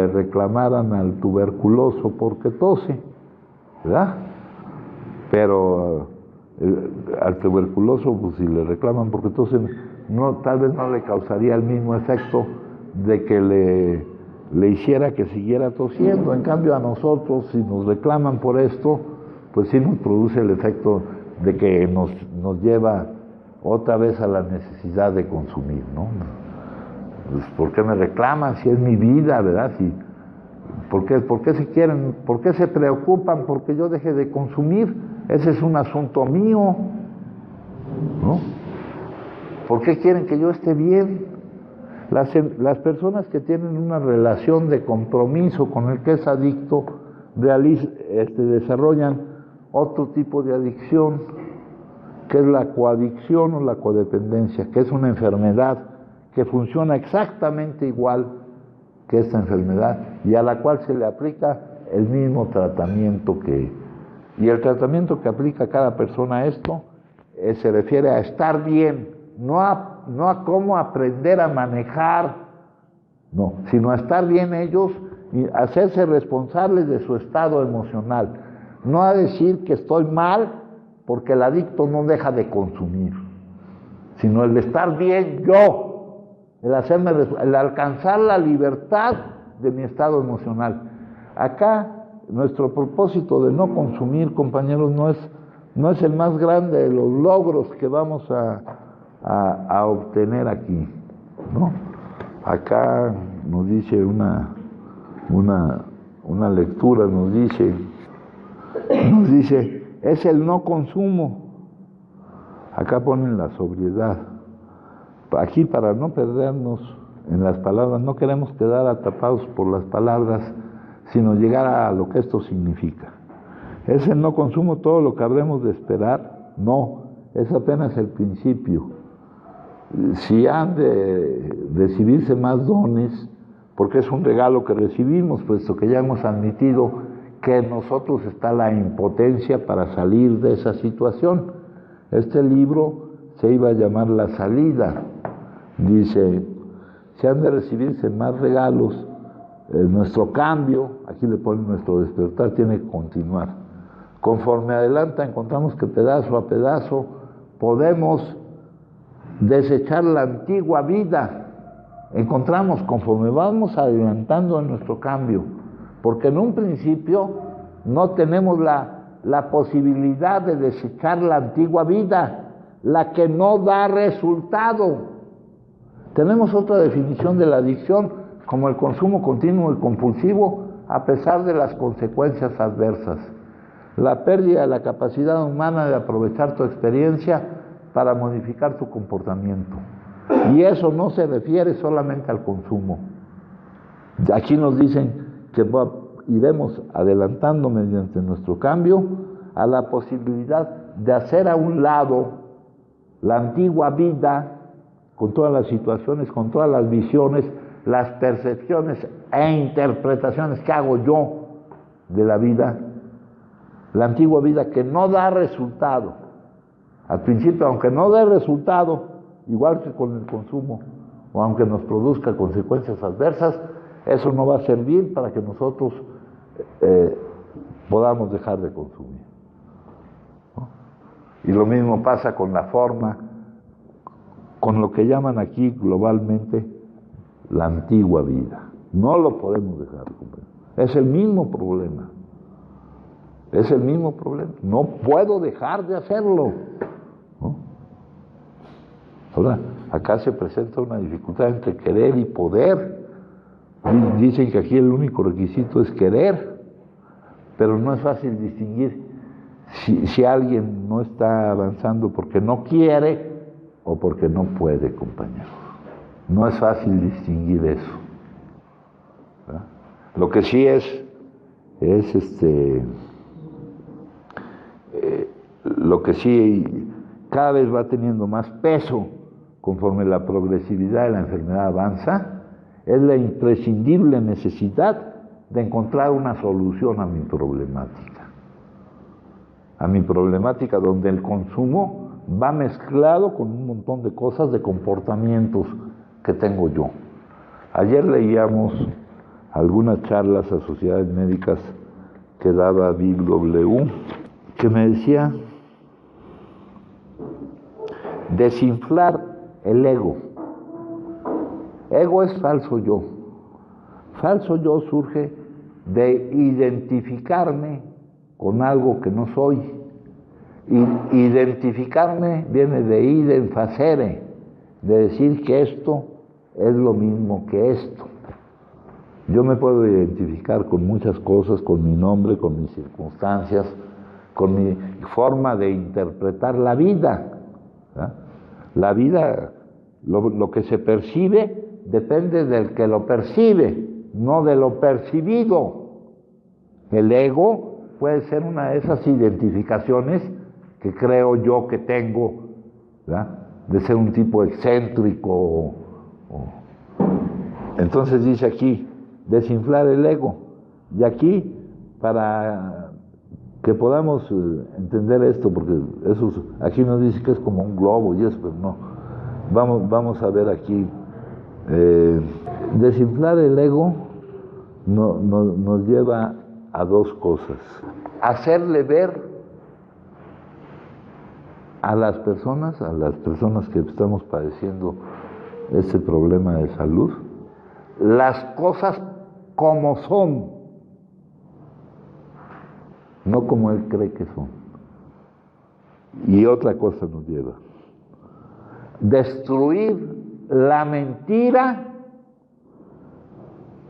reclamaran al tuberculoso porque tose, ¿verdad? Pero al tuberculoso, pues si le reclaman porque tose, tal vez no le causaría el mismo efecto de que le hiciera que siguiera tosiendo. En cambio a nosotros, si nos reclaman por esto, pues sí nos produce el efecto de que nos lleva otra vez a la necesidad de consumir, ¿no? Pues, ¿por qué me reclaman si es mi vida, verdad? ¿Por qué se preocupan porque yo deje de consumir? Ese es un asunto mío, ¿no? ¿Por qué quieren que yo esté bien? Las personas que tienen una relación de compromiso con el que es adicto desarrollan otro tipo de adicción, que es la coadicción o la codependencia, que es una enfermedad que funciona exactamente igual que esta enfermedad y a la cual se le aplica el mismo tratamiento y el tratamiento que aplica cada persona a esto se refiere a estar bien, no a cómo aprender a manejar, no, sino a estar bien ellos y hacerse responsables de su estado emocional, no a decir que estoy mal porque el adicto no deja de consumir, sino el de estar bien yo, el alcanzar la libertad de mi estado emocional. Acá nuestro propósito de no consumir, compañeros, no es el más grande de los logros que vamos a obtener aquí, ¿no? Acá nos dice una lectura, nos dice, es el no consumo. Acá ponen la sobriedad. Aquí, para no perdernos en las palabras, no queremos quedar atrapados por las palabras, sino llegar a lo que esto significa. ¿Es el no consumo todo lo que habremos de esperar? No, es apenas el principio. Si han de recibirse más dones, porque es un regalo que recibimos, puesto que ya hemos admitido que en nosotros está la impotencia para salir de esa situación. Este libro se iba a llamar La Salida. Dice, si han de recibirse más regalos, nuestro cambio, aquí le ponen nuestro despertar, tiene que continuar. Conforme adelanta, encontramos que pedazo a pedazo podemos desechar la antigua vida encontramos conforme vamos adelantando en nuestro cambio, porque en un principio no tenemos la posibilidad de desechar la antigua vida, la que no da resultado. Tenemos otra definición de la adicción como el consumo continuo y compulsivo a pesar de las consecuencias adversas. La pérdida de la capacidad humana de aprovechar tu experiencia para modificar tu comportamiento. Y eso no se refiere solamente al consumo. Aquí nos dicen que iremos adelantando mediante nuestro cambio a la posibilidad de hacer a un lado la antigua vida con todas las situaciones, con todas las visiones, las percepciones e interpretaciones que hago yo de la vida, la antigua vida que no da resultado. Al principio, aunque no dé resultado, igual que con el consumo, o aunque nos produzca consecuencias adversas, eso no va a servir para que nosotros podamos dejar de consumir, ¿no? Y lo mismo pasa con la forma, con lo que llaman aquí globalmente la antigua vida. No lo podemos dejar de cumplir. Es el mismo problema. Es el mismo problema. No puedo dejar de hacerlo, ¿no? Ahora, acá se presenta una dificultad entre querer y poder. Dicen que aquí el único requisito es querer, pero no es fácil distinguir si alguien no está avanzando porque no quiere o porque no puede, compañeros. No es fácil distinguir eso, ¿verdad? Lo que sí lo que sí cada vez va teniendo más peso conforme la progresividad de la enfermedad avanza, es la imprescindible necesidad de encontrar una solución a mi problemática donde el consumo va mezclado con un montón de cosas, de comportamientos que tengo yo. Ayer leíamos algunas charlas a sociedades médicas que daba Big W, que me decía desinflar el ego. Ego es falso yo. Falso yo surge de identificarme con algo que no soy. Identificarme viene de idem facere, de decir que esto es lo mismo que esto. Yo me puedo identificar con muchas cosas, con mi nombre, con mis circunstancias, con mi forma de interpretar la vida, ¿verdad? La vida, lo que se percibe, depende del que lo percibe, no de lo percibido. El ego puede ser una de esas identificaciones que creo yo que tengo, ¿verdad? De ser un tipo excéntrico. Entonces dice aquí, desinflar el ego. Y aquí, para que podamos entender esto, porque aquí nos dice que es como un globo y eso, pero no. Vamos a ver aquí. Desinflar el ego nos lleva a dos cosas. Hacerle ver a las personas que estamos padeciendo este problema de salud, las cosas como son, no como él cree que son. Y otra cosa nos lleva. Destruir la mentira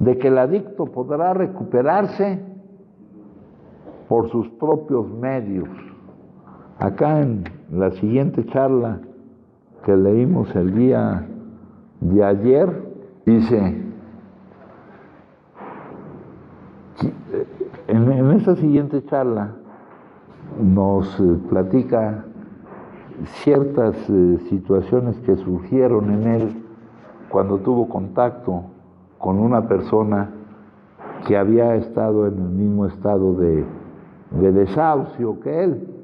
de que el adicto podrá recuperarse por sus propios medios. Acá en la siguiente charla que leímos el día de ayer, dice, en esa siguiente charla nos platica ciertas situaciones que surgieron en él cuando tuvo contacto con una persona que había estado en el mismo estado de desahucio que él,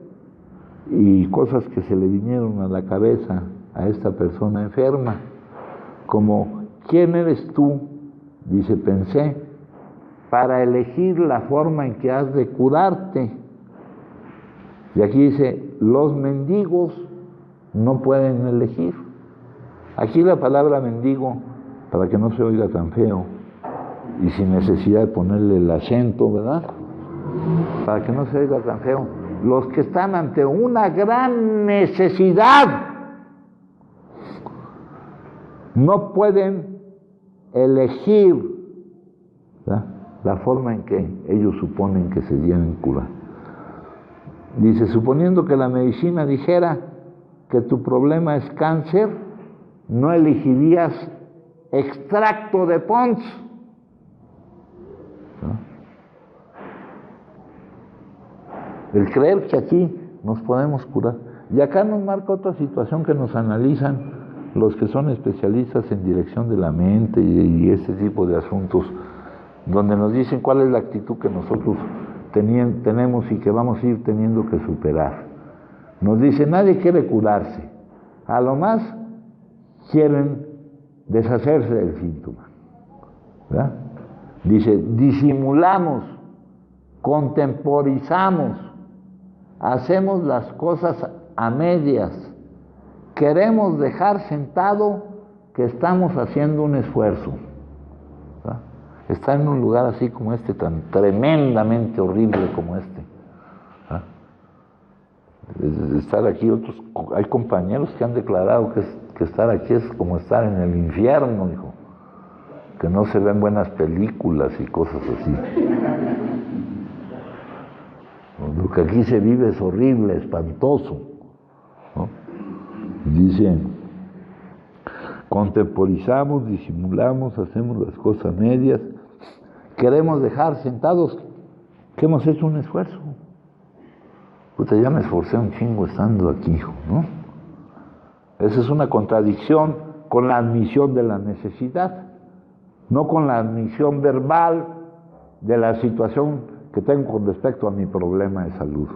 y cosas que se le vinieron a la cabeza a esta persona enferma, como, ¿quién eres tú? Dice, pensé, para elegir la forma en que has de curarte. Y aquí dice, los mendigos no pueden elegir. Aquí la palabra mendigo para que no se oiga tan feo y sin necesidad de ponerle el acento, ¿verdad? Para que no se oiga tan feo. Los que están ante una gran necesidad no pueden elegir, ¿verdad?, la forma en que ellos suponen que se deben curar. Dice, suponiendo que la medicina dijera que tu problema es cáncer, no elegirías extracto de Pons, ¿no? El creer que aquí nos podemos curar. Y acá nos marca otra situación que nos analizan los que son especialistas en dirección de la mente y este tipo de asuntos, donde nos dicen cuál es la actitud que nosotros tenemos y que vamos a ir teniendo que superar. Nos dice, nadie quiere curarse, a lo más quieren deshacerse del síntoma, ¿verdad? Dice, disimulamos, contemporizamos, hacemos las cosas a medias, queremos dejar sentado que estamos haciendo un esfuerzo, ¿verdad? Estar en un lugar así como este, tan tremendamente horrible como este, ¿verdad? Estar aquí, hay compañeros que han declarado que estar aquí es como estar en el infierno, dijo, que no se ven buenas películas y cosas así. Lo que aquí se vive es horrible, espantoso, ¿no? Dice, contemporizamos, disimulamos, hacemos las cosas medias, queremos dejar sentados que hemos hecho un esfuerzo. Puta, ya me esforcé un chingo estando aquí, ¿no? Esa es una contradicción con la admisión de la necesidad, no con la admisión verbal de la situación que tengo con respecto a mi problema de salud.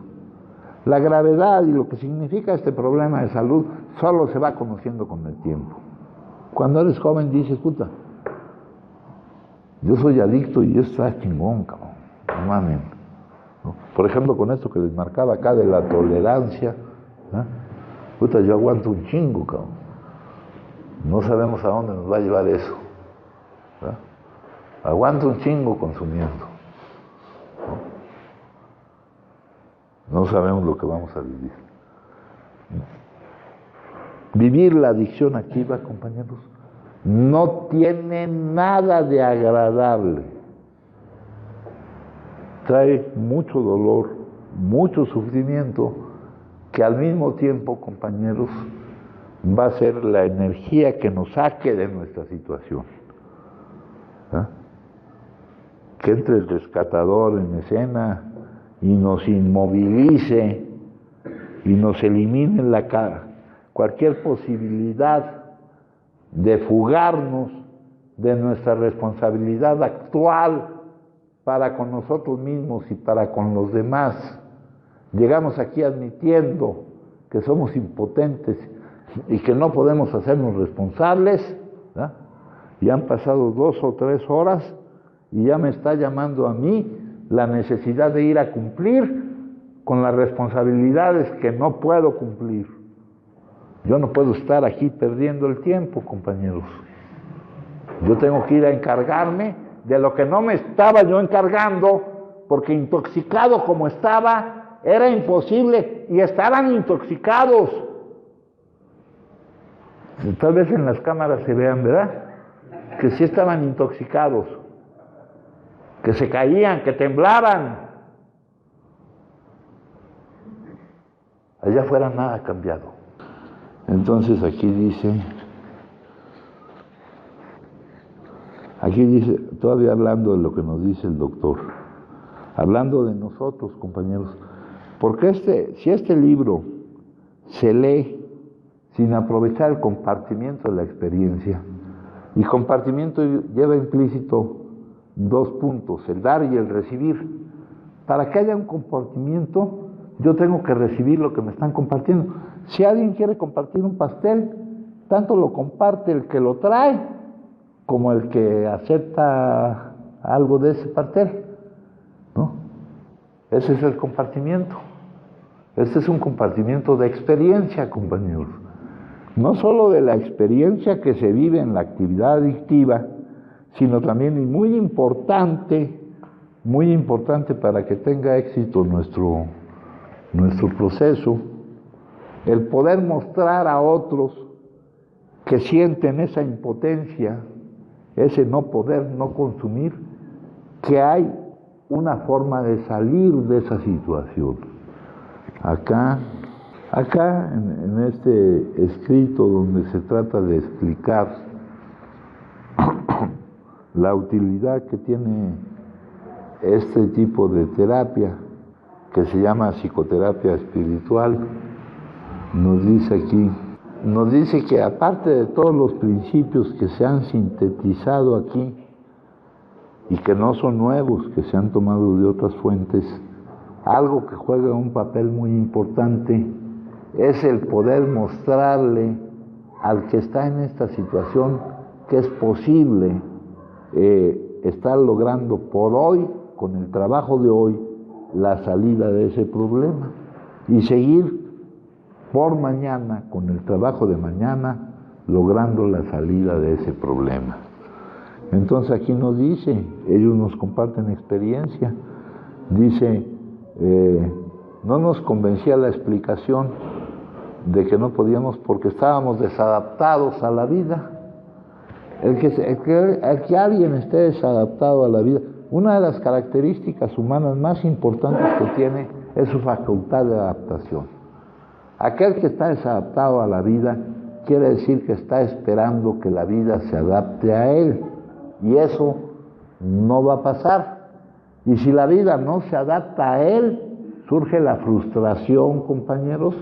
La gravedad y lo que significa este problema de salud solo se va conociendo con el tiempo. Cuando eres joven dices, puta, yo soy adicto y esto está chingón, cabrón, no mames, ¿no? Por ejemplo, con esto que les marcaba acá de la tolerancia, ¿eh? Puta, yo aguanto un chingo, cabrón. No sabemos a dónde nos va a llevar eso, ¿verdad? Aguanto un chingo consumiendo, ¿no? No sabemos lo que vamos a vivir. Vivir la adicción activa, compañeros, no tiene nada de agradable. Trae mucho dolor, mucho sufrimiento, que al mismo tiempo, compañeros, va a ser la energía que nos saque de nuestra situación, ¿eh? Que entre el rescatador en escena y nos inmovilice y nos elimine cualquier posibilidad de fugarnos de nuestra responsabilidad actual para con nosotros mismos y para con los demás. Llegamos aquí admitiendo que somos impotentes y que no podemos hacernos responsables, ¿verdad? Y han pasado 2 o 3 horas y ya me está llamando a mí la necesidad de ir a cumplir con las responsabilidades que no puedo cumplir. Yo no puedo estar aquí perdiendo el tiempo, compañeros. Yo tengo que ir a encargarme de lo que no me estaba yo encargando, porque intoxicado como estaba, era imposible, y estaban intoxicados. Tal vez en las cámaras se vean, ¿verdad? Que sí estaban intoxicados, que se caían, que temblaban. Allá afuera nada ha cambiado. Entonces aquí dice, todavía hablando de lo que nos dice el doctor, hablando de nosotros, compañeros, porque si este libro se lee sin aprovechar el compartimiento de la experiencia, y compartimiento lleva implícito 2 puntos, el dar y el recibir. Para que haya un compartimiento, yo tengo que recibir lo que me están compartiendo. Si alguien quiere compartir un pastel, tanto lo comparte el que lo trae como el que acepta algo de ese pastel, ¿no? Ese es el compartimiento. Este es un compartimiento de experiencia, compañeros. no solo de la experiencia que se vive en la actividad adictiva, sino también, y muy importante para que tenga éxito nuestro proceso, el poder mostrar a otros que sienten esa impotencia, ese no poder, no consumir, que hay una forma de salir de esa situación. Acá en este escrito donde se trata de explicar la utilidad que tiene este tipo de terapia, que se llama psicoterapia espiritual, nos dice que aparte de todos los principios que se han sintetizado aquí y que no son nuevos, que se han tomado de otras fuentes, algo que juega un papel muy importante es el poder mostrarle al que está en esta situación que es posible estar logrando por hoy, con el trabajo de hoy, la salida de ese problema y seguir por mañana, con el trabajo de mañana, logrando la salida de ese problema. Entonces aquí nos dice, ellos nos comparten experiencia, dice, no nos convencía la explicación de que no podíamos porque estábamos desadaptados a la vida. El que alguien esté desadaptado a la vida, una de las características humanas más importantes que tiene es su facultad de adaptación. Aquel que está desadaptado a la vida quiere decir que está esperando que la vida se adapte a él, y eso no va a pasar. Y si la vida no se adapta a él, surge la frustración, compañeros.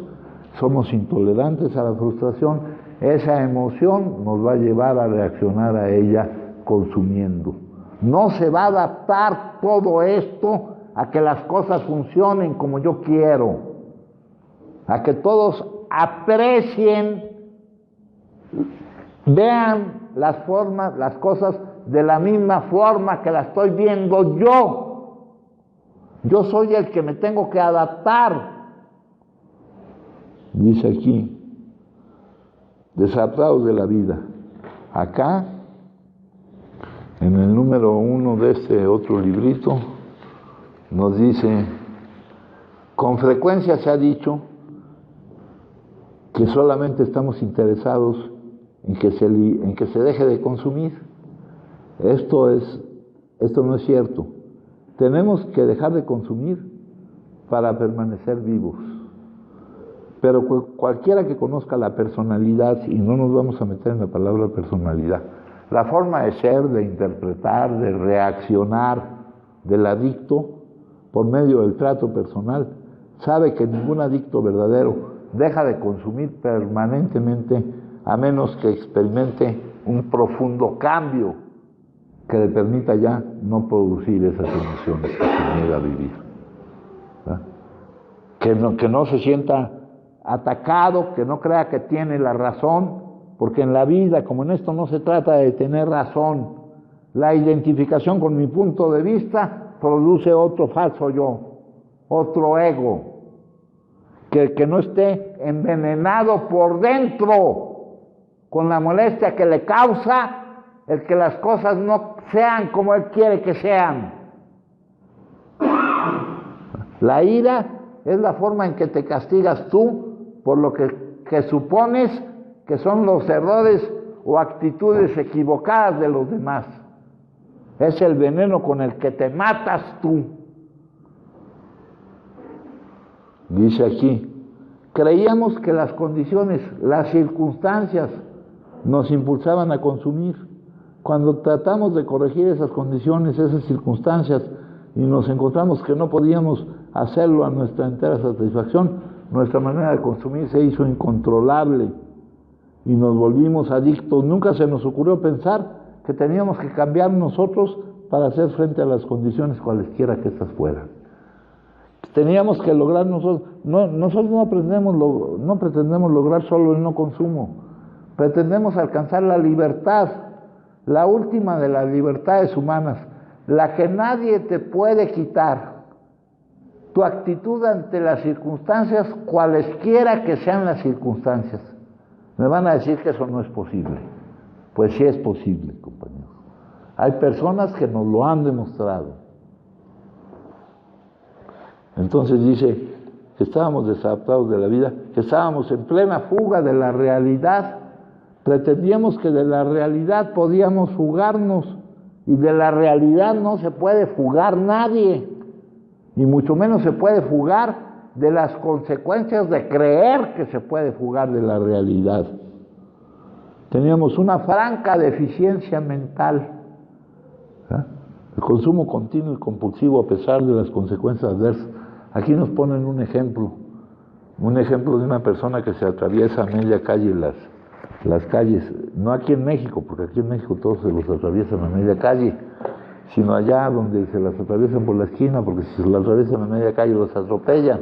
Somos intolerantes a la frustración. Esa emoción nos va a llevar a reaccionar a ella consumiendo. No se va a adaptar todo esto a que las cosas funcionen como yo quiero, a que todos aprecien, vean las formas, las cosas de la misma forma que la estoy viendo yo. Yo soy el que me tengo que adaptar. Dice aquí, desadaptados de la vida. Acá, en el número 1 de este otro librito, nos dice, con frecuencia se ha dicho que solamente estamos interesados en que se deje de consumir. Esto no es cierto. Tenemos que dejar de consumir para permanecer vivos. Pero cualquiera que conozca la personalidad, y no nos vamos a meter en la palabra personalidad, la forma de ser, de interpretar, de reaccionar del adicto por medio del trato personal, sabe que ningún adicto verdadero deja de consumir permanentemente a menos que experimente un profundo cambio que le permita ya no producir esas emociones que se niega a vivir. Que no se sienta atacado, que no crea que tiene la razón, porque en la vida, como en esto, no se trata de tener razón. La identificación con mi punto de vista produce otro falso yo, otro ego, que no esté envenenado por dentro con la molestia que le causa el que las cosas no sean como él quiere que sean. La ira es la forma en que te castigas tú por lo que supones que son los errores o actitudes equivocadas de los demás. Es el veneno con el que te matas tú. Dice aquí, creíamos que las condiciones, las circunstancias nos impulsaban a consumir. Cuando tratamos de corregir esas condiciones, esas circunstancias, y nos encontramos que no podíamos hacerlo a nuestra entera satisfacción, nuestra manera de consumir se hizo incontrolable y nos volvimos adictos. Nunca se nos ocurrió pensar que teníamos que cambiar nosotros para hacer frente a las condiciones cualesquiera que estas fueran. Teníamos que lograr nosotros no pretendemos lograr solo el no consumo, pretendemos alcanzar la libertad, la última de las libertades humanas, la que nadie te puede quitar. Tu actitud ante las circunstancias, cualesquiera que sean las circunstancias. Me van a decir que eso no es posible. Pues sí es posible, compañeros. Hay personas que nos lo han demostrado. Entonces dice que estábamos desadaptados de la vida, que estábamos en plena fuga de la realidad. Pretendíamos que de la realidad podíamos fugarnos, y de la realidad no se puede fugar nadie, y mucho menos se puede fugar de las consecuencias de creer que se puede fugar de la realidad. Teníamos una franca deficiencia mental. El consumo continuo y compulsivo a pesar de las consecuencias adversas. Aquí nos ponen un ejemplo de una persona que se atraviesa a media calle las calles, no aquí en México, porque aquí en México todos se los atraviesan a media calle, sino allá donde se las atraviesan por la esquina, porque si se las atraviesan a media calle los atropellan.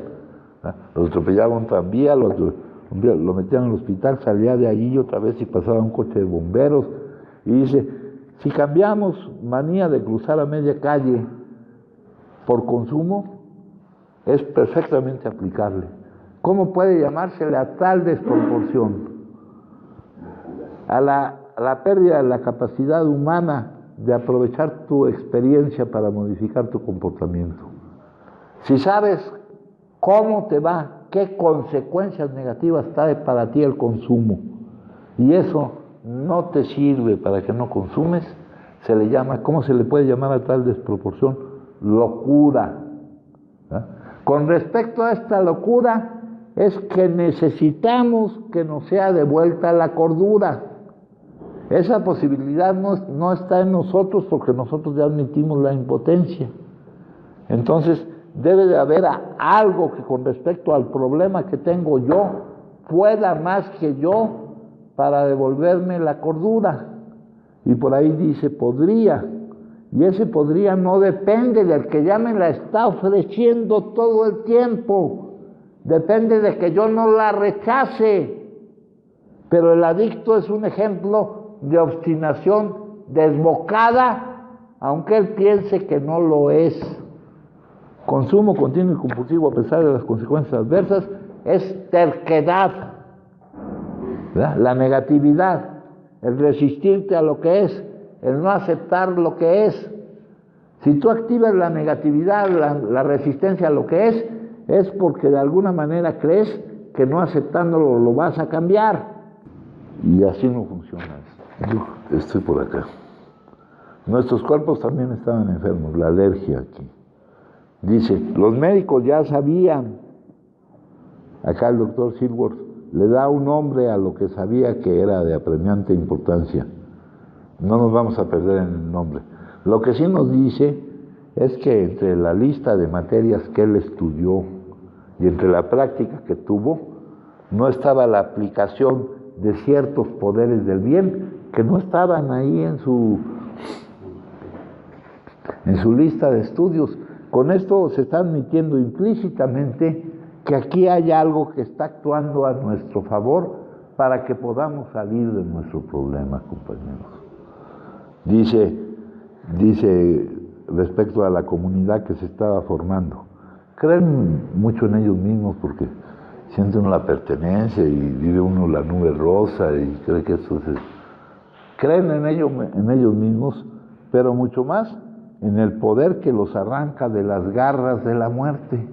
Los atropellaba un tranvía, lo metían al hospital, salía de allí otra vez y pasaba un coche de bomberos. Y dice, si cambiamos manía de cruzar a media calle por consumo, es perfectamente aplicable. ¿Cómo puede llamársele a tal desproporción? A la pérdida de la capacidad humana de aprovechar tu experiencia para modificar tu comportamiento. Si sabes cómo te va, qué consecuencias negativas trae para ti el consumo, y eso no te sirve para que no consumes, se le llama, ¿cómo se le puede llamar a tal desproporción? Locura. Con respecto a esta locura, es que necesitamos que nos sea devuelta la cordura. Esa posibilidad no está en nosotros, porque nosotros ya admitimos la impotencia. Entonces, debe de haber algo que con respecto al problema que tengo yo pueda más que yo para devolverme la cordura. Y por ahí dice podría, y ese podría no depende del que ya me la está ofreciendo todo el tiempo, depende de que yo no la rechace. Pero el adicto es un ejemplo de obstinación desbocada, aunque él piense que no lo es. Consumo continuo y compulsivo a pesar de las consecuencias adversas es terquedad, ¿verdad? La negatividad, el resistirte a lo que es, el no aceptar lo que es. Si tú activas la negatividad, la resistencia a lo que es porque de alguna manera crees que no aceptándolo lo vas a cambiar. Y así no funciona esto. Yo estoy por acá. Nuestros cuerpos también estaban enfermos, la alergia aquí. Dice, los médicos ya sabían, acá el doctor Silworth le da un nombre a lo que sabía que era de apremiante importancia. No nos vamos a perder en el nombre. Lo que sí nos dice es que entre la lista de materias que él estudió y entre la práctica que tuvo, no estaba la aplicación de ciertos poderes del bien que no estaban ahí en su lista de estudios. Con esto se está admitiendo implícitamente que aquí hay algo que está actuando a nuestro favor para que podamos salir de nuestro problema, compañeros. Dice respecto a la comunidad que se estaba formando, creen mucho en ellos mismos porque siente uno la pertenencia y vive uno la nube rosa y cree que eso es... Creen en ellos mismos, pero mucho más en el poder que los arranca de las garras de la muerte.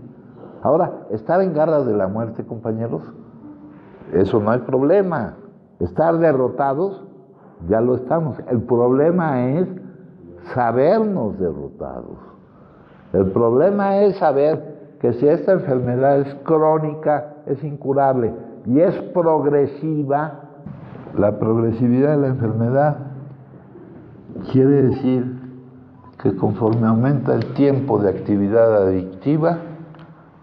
Ahora, estar en garras de la muerte, compañeros, eso no hay problema. Estar derrotados, ya lo estamos. El problema es sabernos derrotados. El problema es saber que si esta enfermedad es crónica, es incurable y es progresiva, la progresividad de la enfermedad quiere decir que conforme aumenta el tiempo de actividad adictiva,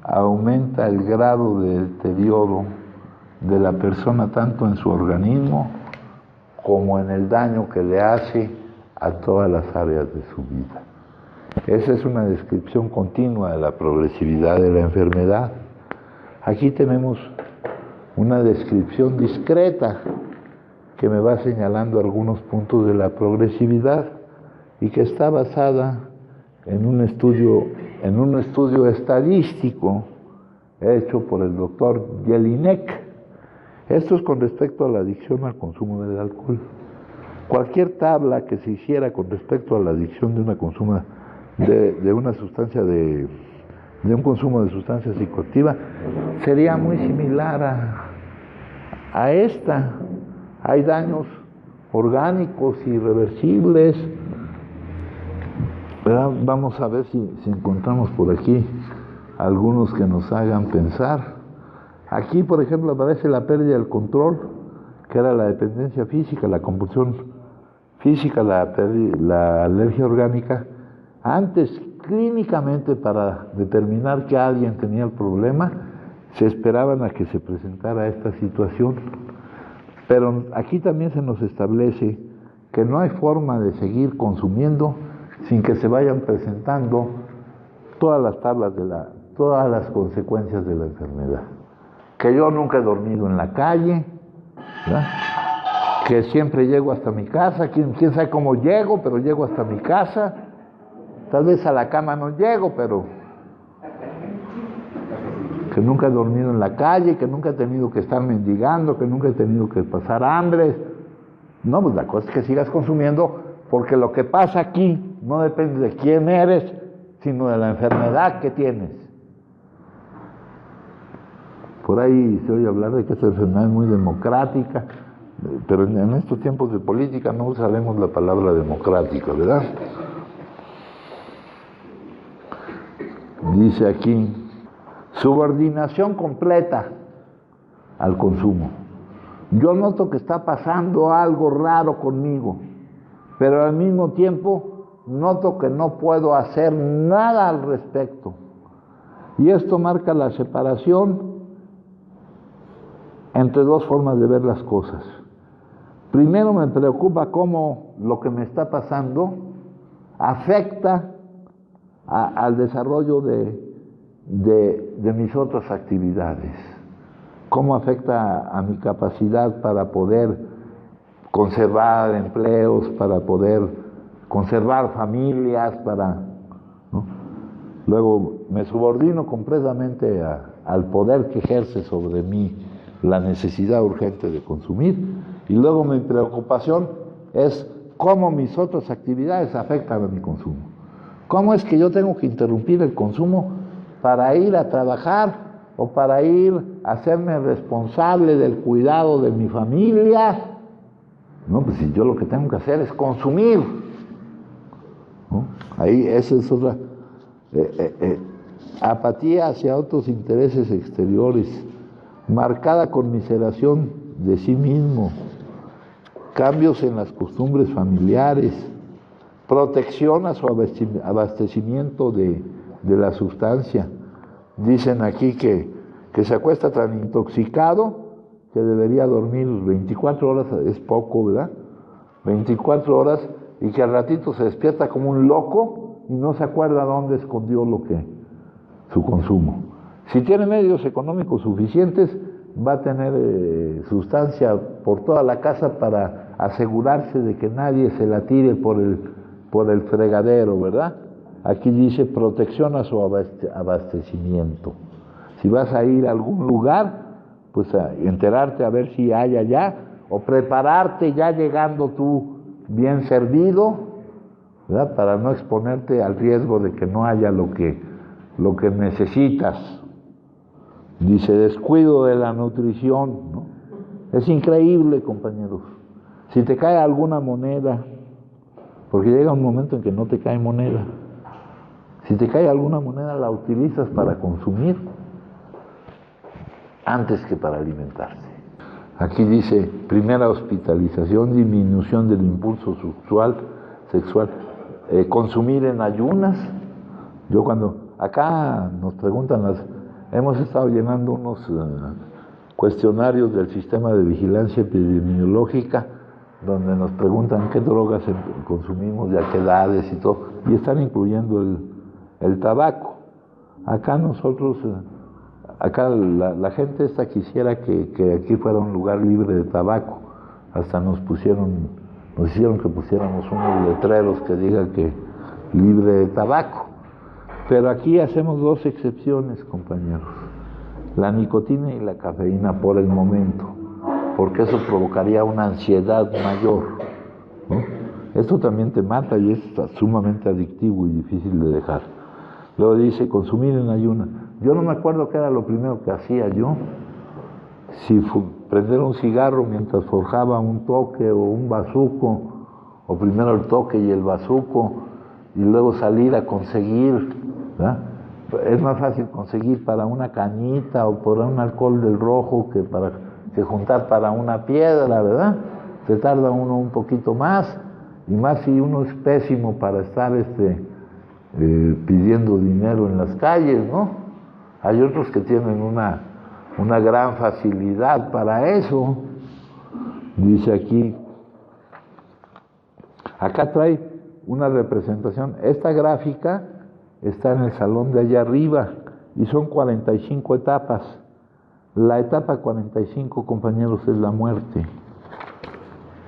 aumenta el grado de deterioro de la persona tanto en su organismo como en el daño que le hace a todas las áreas de su vida. Esa es una descripción continua de la progresividad de la enfermedad. Aquí tenemos una descripción discreta que me va señalando algunos puntos de la progresividad y que está basada en un estudio estadístico hecho por el doctor Jelinek Esto es con respecto a la adicción al consumo del alcohol. Cualquier tabla que se hiciera con respecto a la adicción de una consumo de una sustancia de un consumo de sustancia psicoactiva sería muy similar a esta. Hay daños orgánicos irreversibles, ¿verdad? Vamos a ver si encontramos por aquí algunos que nos hagan pensar. Aquí, por ejemplo, aparece la pérdida del control, que era la dependencia física, la compulsión física, la alergia orgánica. Antes, clínicamente, para determinar que alguien tenía el problema, se esperaban a que se presentara esta situación. Pero aquí también se nos establece que no hay forma de seguir consumiendo sin que se vayan presentando todas las tablas todas las consecuencias de la enfermedad. Que yo nunca he dormido en la calle, ¿verdad? Que siempre llego hasta mi casa, quién sabe cómo llego, pero llego hasta mi casa. Tal vez a la cama no llego, pero que nunca he dormido en la calle, que nunca he tenido que estar mendigando, que nunca he tenido que pasar hambre. No, pues la cosa es que sigas consumiendo, porque lo que pasa aquí no depende de quién eres, sino de la enfermedad que tienes. Por ahí se oye hablar de que esta enfermedad es muy democrática, pero en estos tiempos de política no usaremos la palabra democrática, ¿verdad? Dice aquí, subordinación completa al consumo. Yo noto que está pasando algo raro conmigo, pero al mismo tiempo noto que no puedo hacer nada al respecto. Y esto marca la separación entre dos formas de ver las cosas. Primero, me preocupa cómo lo que me está pasando afecta al desarrollo de mis otras actividades. Cómo afecta a mi capacidad para poder conservar empleos, para poder conservar familias, ¿no? Luego me subordino completamente al poder que ejerce sobre mí la necesidad urgente de consumir, y luego mi preocupación es cómo mis otras actividades afectan a mi consumo. ¿Cómo es que yo tengo que interrumpir el consumo para ir a trabajar o para ir a hacerme responsable del cuidado de mi familia? No, pues si yo lo que tengo que hacer es consumir, ¿no? Ahí esa es otra apatía hacia otros intereses exteriores, marcada conmiseración de sí mismo, cambios en las costumbres familiares, protección a su abastecimiento de la sustancia. Dicen aquí que se acuesta tan intoxicado que debería dormir 24 horas, es poco, ¿verdad? 24 horas, y que al ratito se despierta como un loco y no se acuerda dónde escondió su consumo. Si tiene medios económicos suficientes, va a tener sustancia por toda la casa para asegurarse de que nadie se la tire por el fregadero, ¿verdad? Aquí dice protección a su abastecimiento. Si vas a ir a algún lugar, pues a enterarte a ver si hay allá, o prepararte ya llegando tú bien servido, ¿verdad? Para no exponerte al riesgo de que no haya lo que necesitas. Dice descuido de la nutrición, ¿no? Es increíble, compañeros. Si te cae alguna moneda, porque llega un momento en que no te cae moneda, si te cae alguna moneda la utilizas para consumir antes que para alimentarse. Aquí dice, primera hospitalización, disminución del impulso sexual, consumir en ayunas. Yo cuando, acá nos preguntan, hemos estado llenando unos cuestionarios del sistema de vigilancia epidemiológica, donde nos preguntan qué drogas consumimos, de a qué edades y todo, y están incluyendo el tabaco. Acá nosotros, la gente esta quisiera que aquí fuera un lugar libre de tabaco. Hasta nos hicieron que pusiéramos unos letreros que digan que libre de tabaco. Pero aquí hacemos dos excepciones, compañeros: la nicotina y la cafeína por el momento. porque eso provocaría una ansiedad mayor, ¿no? Esto también te mata y es sumamente adictivo y difícil de dejar. Luego dice, consumir en ayunas. Yo no me acuerdo qué era lo primero que hacía yo. Si prender un cigarro mientras forjaba un toque o un bazuco, o primero el toque y el bazuco, y luego salir a conseguir, ¿verdad? Es más fácil conseguir para una cañita o por un alcohol del rojo que juntar para una piedra, ¿verdad? Se tarda uno un poquito más, y más si uno es pésimo para estar pidiendo dinero en las calles, ¿no? Hay otros que tienen una gran facilidad para eso. Dice aquí, acá trae una representación. Esta gráfica está en el salón de allá arriba y son 45 etapas. La etapa 45, compañeros, es la muerte.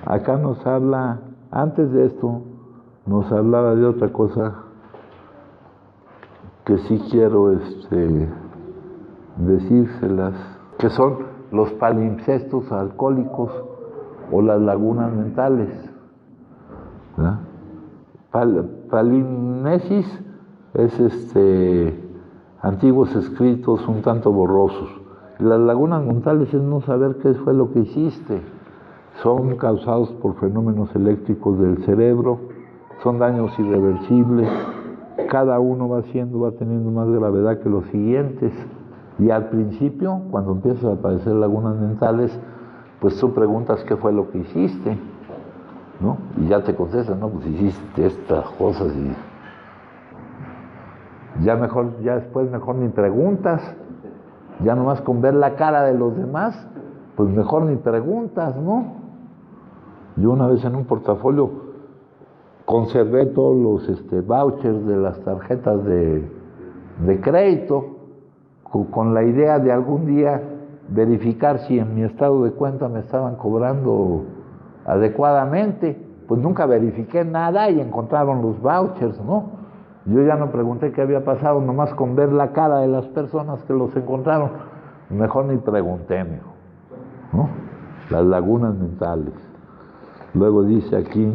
Acá nos habla, antes de esto, nos hablaba de otra cosa que sí quiero decírselas, que son los palimpsestos alcohólicos o las lagunas mentales, ¿verdad? Palimnesis es antiguos escritos un tanto borrosos. Las lagunas mentales es no saber qué fue lo que hiciste. Son causados por fenómenos eléctricos del cerebro, son daños irreversibles, cada uno va teniendo más gravedad que los siguientes. Y al principio, cuando empiezas a aparecer lagunas mentales, pues tú preguntas qué fue lo que hiciste, ¿no? Y ya te contestan, no, pues hiciste estas cosas y ya después mejor ni preguntas, ya nomás con ver la cara de los demás, pues mejor ni preguntas, ¿no? Yo una vez en un portafolio conservé todos los vouchers de las tarjetas de crédito con la idea de algún día verificar si en mi estado de cuenta me estaban cobrando adecuadamente. Pues nunca verifiqué nada y encontraron los vouchers, ¿no? Yo ya no pregunté qué había pasado, nomás con ver la cara de las personas que los encontraron, mejor ni pregunté, ¿no? Las lagunas mentales. Luego dice aquí,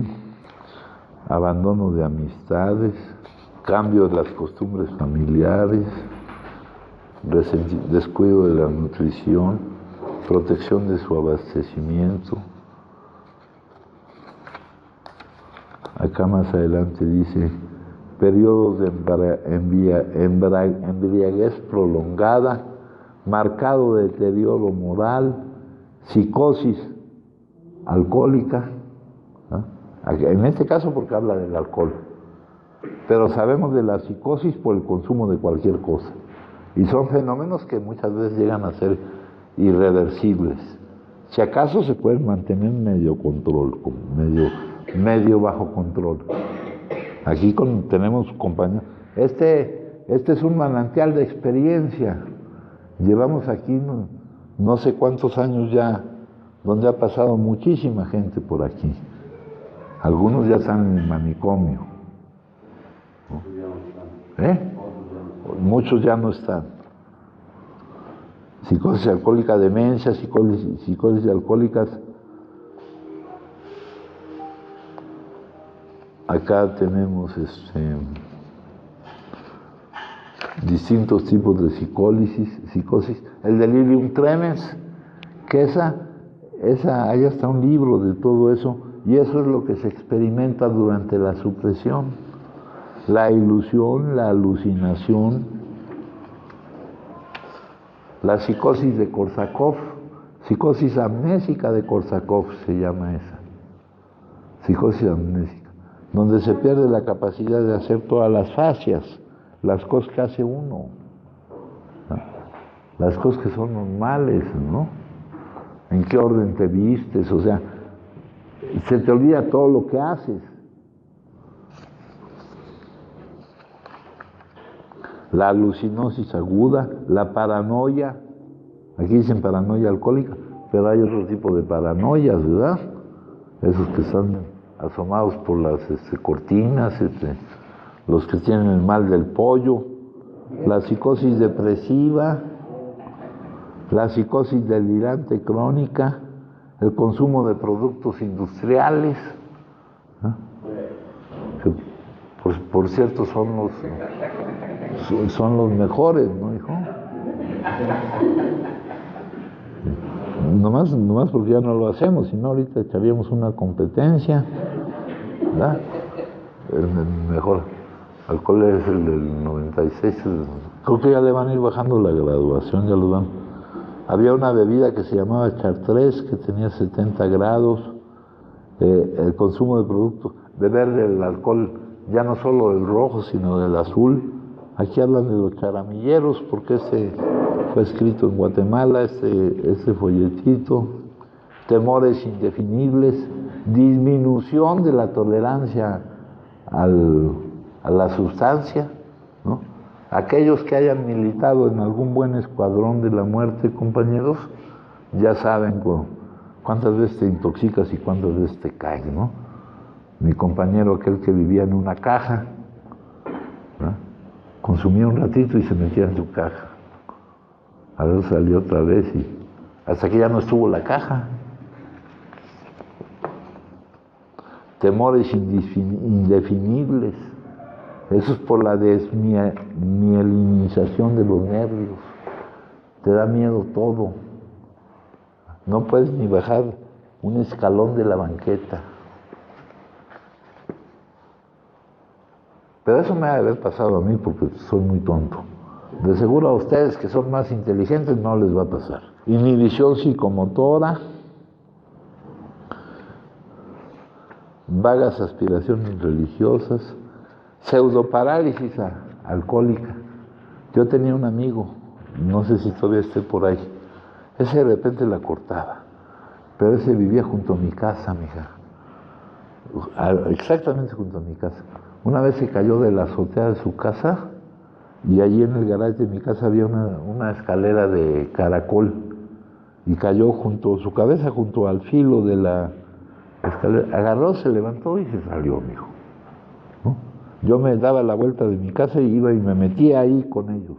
abandono de amistades, cambio de las costumbres familiares, descuido de la nutrición, protección de su abastecimiento. Acá más adelante dice, periodos de embriaguez prolongada, marcado deterioro moral, psicosis alcohólica, ¿no? En este caso porque habla del alcohol, pero sabemos de la psicosis por el consumo de cualquier cosa, y son fenómenos que muchas veces llegan a ser irreversibles. Si acaso se pueden mantener medio control, medio bajo control. Aquí tenemos compañeros. Este es un manantial de experiencia. Llevamos aquí no sé cuántos años ya, donde ha pasado muchísima gente por aquí. Algunos ya están en el manicomio, ¿no? Muchos ya no están. Psicosis alcohólica, demencia, psicosis alcohólicas. Acá tenemos distintos tipos de psicosis. El delirium tremens, que ahí está un libro de todo eso, y eso es lo que se experimenta durante la supresión. La ilusión, la alucinación, la psicosis de Korsakoff, psicosis amnésica de Korsakoff se llama esa, psicosis amnésica, donde se pierde la capacidad de hacer todas las fascias, las cosas que hace uno, ¿no? Las cosas que son normales, ¿no? En qué orden te vistes, o sea, se te olvida todo lo que haces. La alucinosis aguda, la paranoia, aquí dicen paranoia alcohólica, pero hay otro tipo de paranoias, ¿verdad? Esos que están asomados por las cortinas, los que tienen el mal del pollo, la psicosis depresiva, la psicosis delirante crónica, el consumo de productos industriales, ¿no? Que por cierto son los mejores, ¿no, hijo? Nomás porque ya no lo hacemos, si no ahorita echaríamos una competencia, ¿verdad? El mejor alcohol es el del 96, creo que ya le van a ir bajando la graduación, ya lo dan. Había una bebida que se llamaba Chartres, que tenía 70 grados, el consumo de productos, beber del alcohol, ya no solo del rojo, sino del azul. Aquí hablan de los charamilleros, porque ese fue escrito en Guatemala, ese folletito. Temores indefinibles, disminución de la tolerancia a la sustancia, ¿no? Aquellos que hayan militado en algún buen escuadrón de la muerte, compañeros, ya saben cuántas veces te intoxicas y cuántas veces te caes, ¿no? Mi compañero, aquel que vivía en una caja, ¿no? Consumía un ratito y se metía en su caja. A ver, salió otra vez y hasta que ya no estuvo la caja. Temores indefinibles. Eso es por la desmielinización de los nervios. Te da miedo todo. No puedes ni bajar un escalón de la banqueta. Pero eso me ha de haber pasado a mí porque soy muy tonto. De seguro a ustedes que son más inteligentes no les va a pasar. Inhibición psicomotora, vagas aspiraciones religiosas, pseudoparálisis alcohólica. Yo tenía un amigo, no sé si todavía esté por ahí, ese de repente la cortaba, pero ese vivía junto a mi casa, mija, exactamente junto a mi casa. Una vez se cayó de la azotea de su casa y allí en el garaje de mi casa había una escalera de caracol y cayó su cabeza junto al filo de la escalera, agarró, se levantó y se salió, mijo, ¿no? Yo me daba la vuelta de mi casa y iba y me metía ahí con ellos.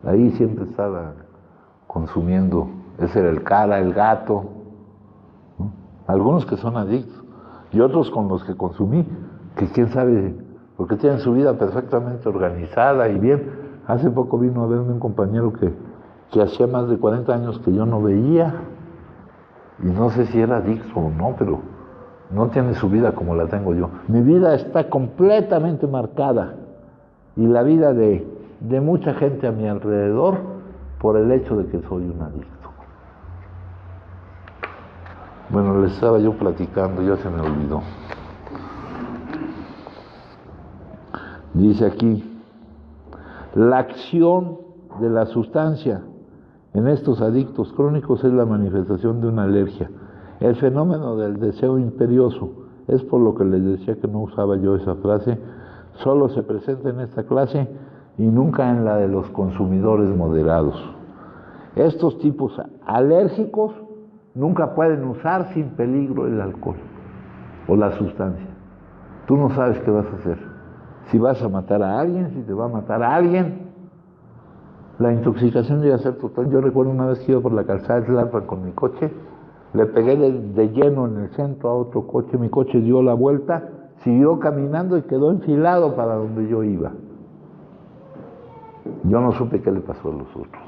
Ahí siempre estaba consumiendo. Ese era el cara, el gato, ¿no? Algunos que son adictos y otros con los que consumí, que quién sabe, porque tienen su vida perfectamente organizada y bien. Hace poco vino a verme un compañero que hacía más de 40 años que yo no veía. Y no sé si era adicto o no, pero no tiene su vida como la tengo yo. Mi vida está completamente marcada y la vida de mucha gente a mi alrededor por el hecho de que soy un adicto. Bueno, les estaba yo platicando, ya se me olvidó. Dice aquí, la acción de la sustancia en estos adictos crónicos es la manifestación de una alergia. El fenómeno del deseo imperioso, es por lo que les decía que no usaba yo esa frase, solo se presenta en esta clase y nunca en la de los consumidores moderados. Estos tipos alérgicos nunca pueden usar sin peligro el alcohol o la sustancia. Tú no sabes qué vas a hacer. Si vas a matar a alguien, si te va a matar a alguien. La intoxicación llega a ser total. Yo recuerdo una vez que iba por la calzada de Tlalpan con mi coche, le pegué de lleno en el centro a otro coche, mi coche dio la vuelta, siguió caminando y quedó enfilado para donde yo iba. Yo no supe qué le pasó a los otros.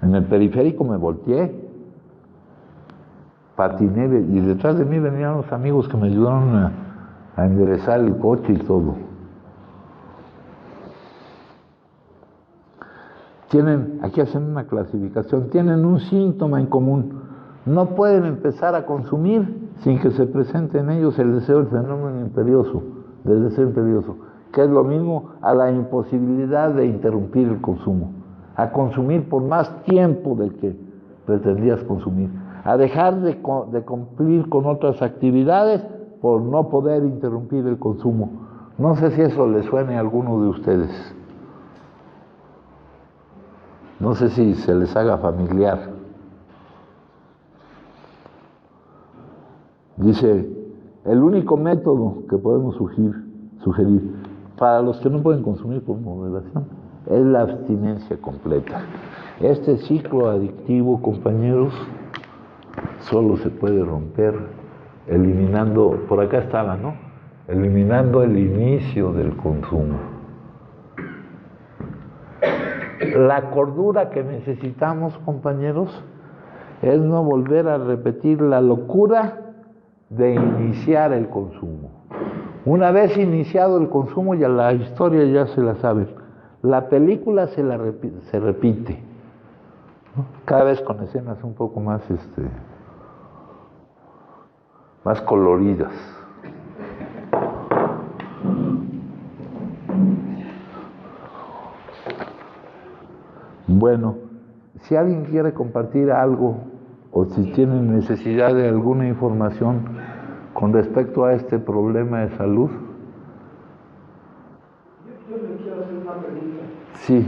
En el periférico me volteé, patiné y detrás de mí venían los amigos que me ayudaron a enderezar el coche y todo. Aquí hacen una clasificación, tienen un síntoma en común. No pueden empezar a consumir sin que se presente en ellos el deseo del fenómeno imperioso, del deseo imperioso, que es lo mismo a la imposibilidad de interrumpir el consumo, a consumir por más tiempo del que pretendías consumir, a dejar de cumplir con otras actividades por no poder interrumpir el consumo. No sé si eso le suene a alguno de ustedes. No sé si se les haga familiar. Dice, el único método que podemos sugerir para los que no pueden consumir por moderación es la abstinencia completa. Este ciclo adictivo, compañeros, solo se puede romper eliminando, por acá estaba, ¿no? Eliminando el inicio del consumo. La cordura que necesitamos, compañeros, es no volver a repetir la locura de iniciar el consumo. Una vez iniciado el consumo, ya la historia ya se la saben. La película se repite, ¿no? Cada vez con escenas un poco más, más coloridas. Bueno, si alguien quiere compartir algo o si tiene necesidad de alguna información con respecto a este problema de salud. Yo le quiero hacer una pregunta. Sí.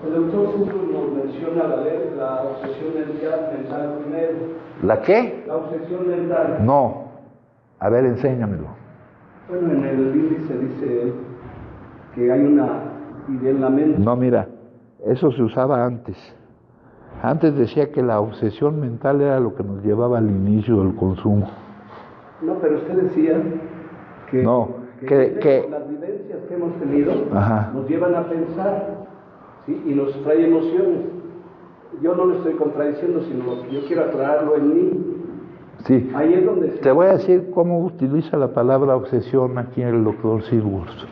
El doctor Foucault nos menciona la obsesión mental primero. ¿La qué? La obsesión mental. No. A ver, enséñamelo. Bueno, en el índice dice que hay una idea en la mente. No, mira, eso se usaba antes. Antes decía que la obsesión mental era lo que nos llevaba al inicio del consumo. No, pero usted decía que, no, que las vivencias que hemos tenido ajá, nos llevan a pensar, ¿sí? Y nos trae emociones. Yo no lo estoy contradiciendo, sino que yo quiero aclararlo en mí. Sí. Ahí es donde te voy a decir cómo utiliza la palabra obsesión aquí el doctor Silworth.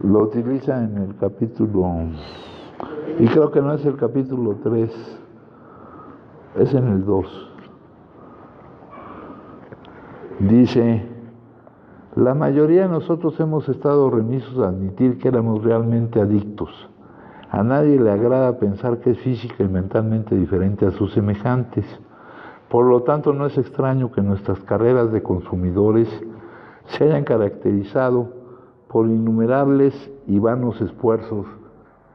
Lo utiliza en el capítulo, y creo que no es el capítulo 3, es en el 2. Dice, la mayoría de nosotros hemos estado remisos a admitir que éramos realmente adictos. A nadie le agrada pensar que es física y mentalmente diferente a sus semejantes. Por lo tanto, no es extraño que nuestras carreras de consumidores se hayan caracterizado por innumerables y vanos esfuerzos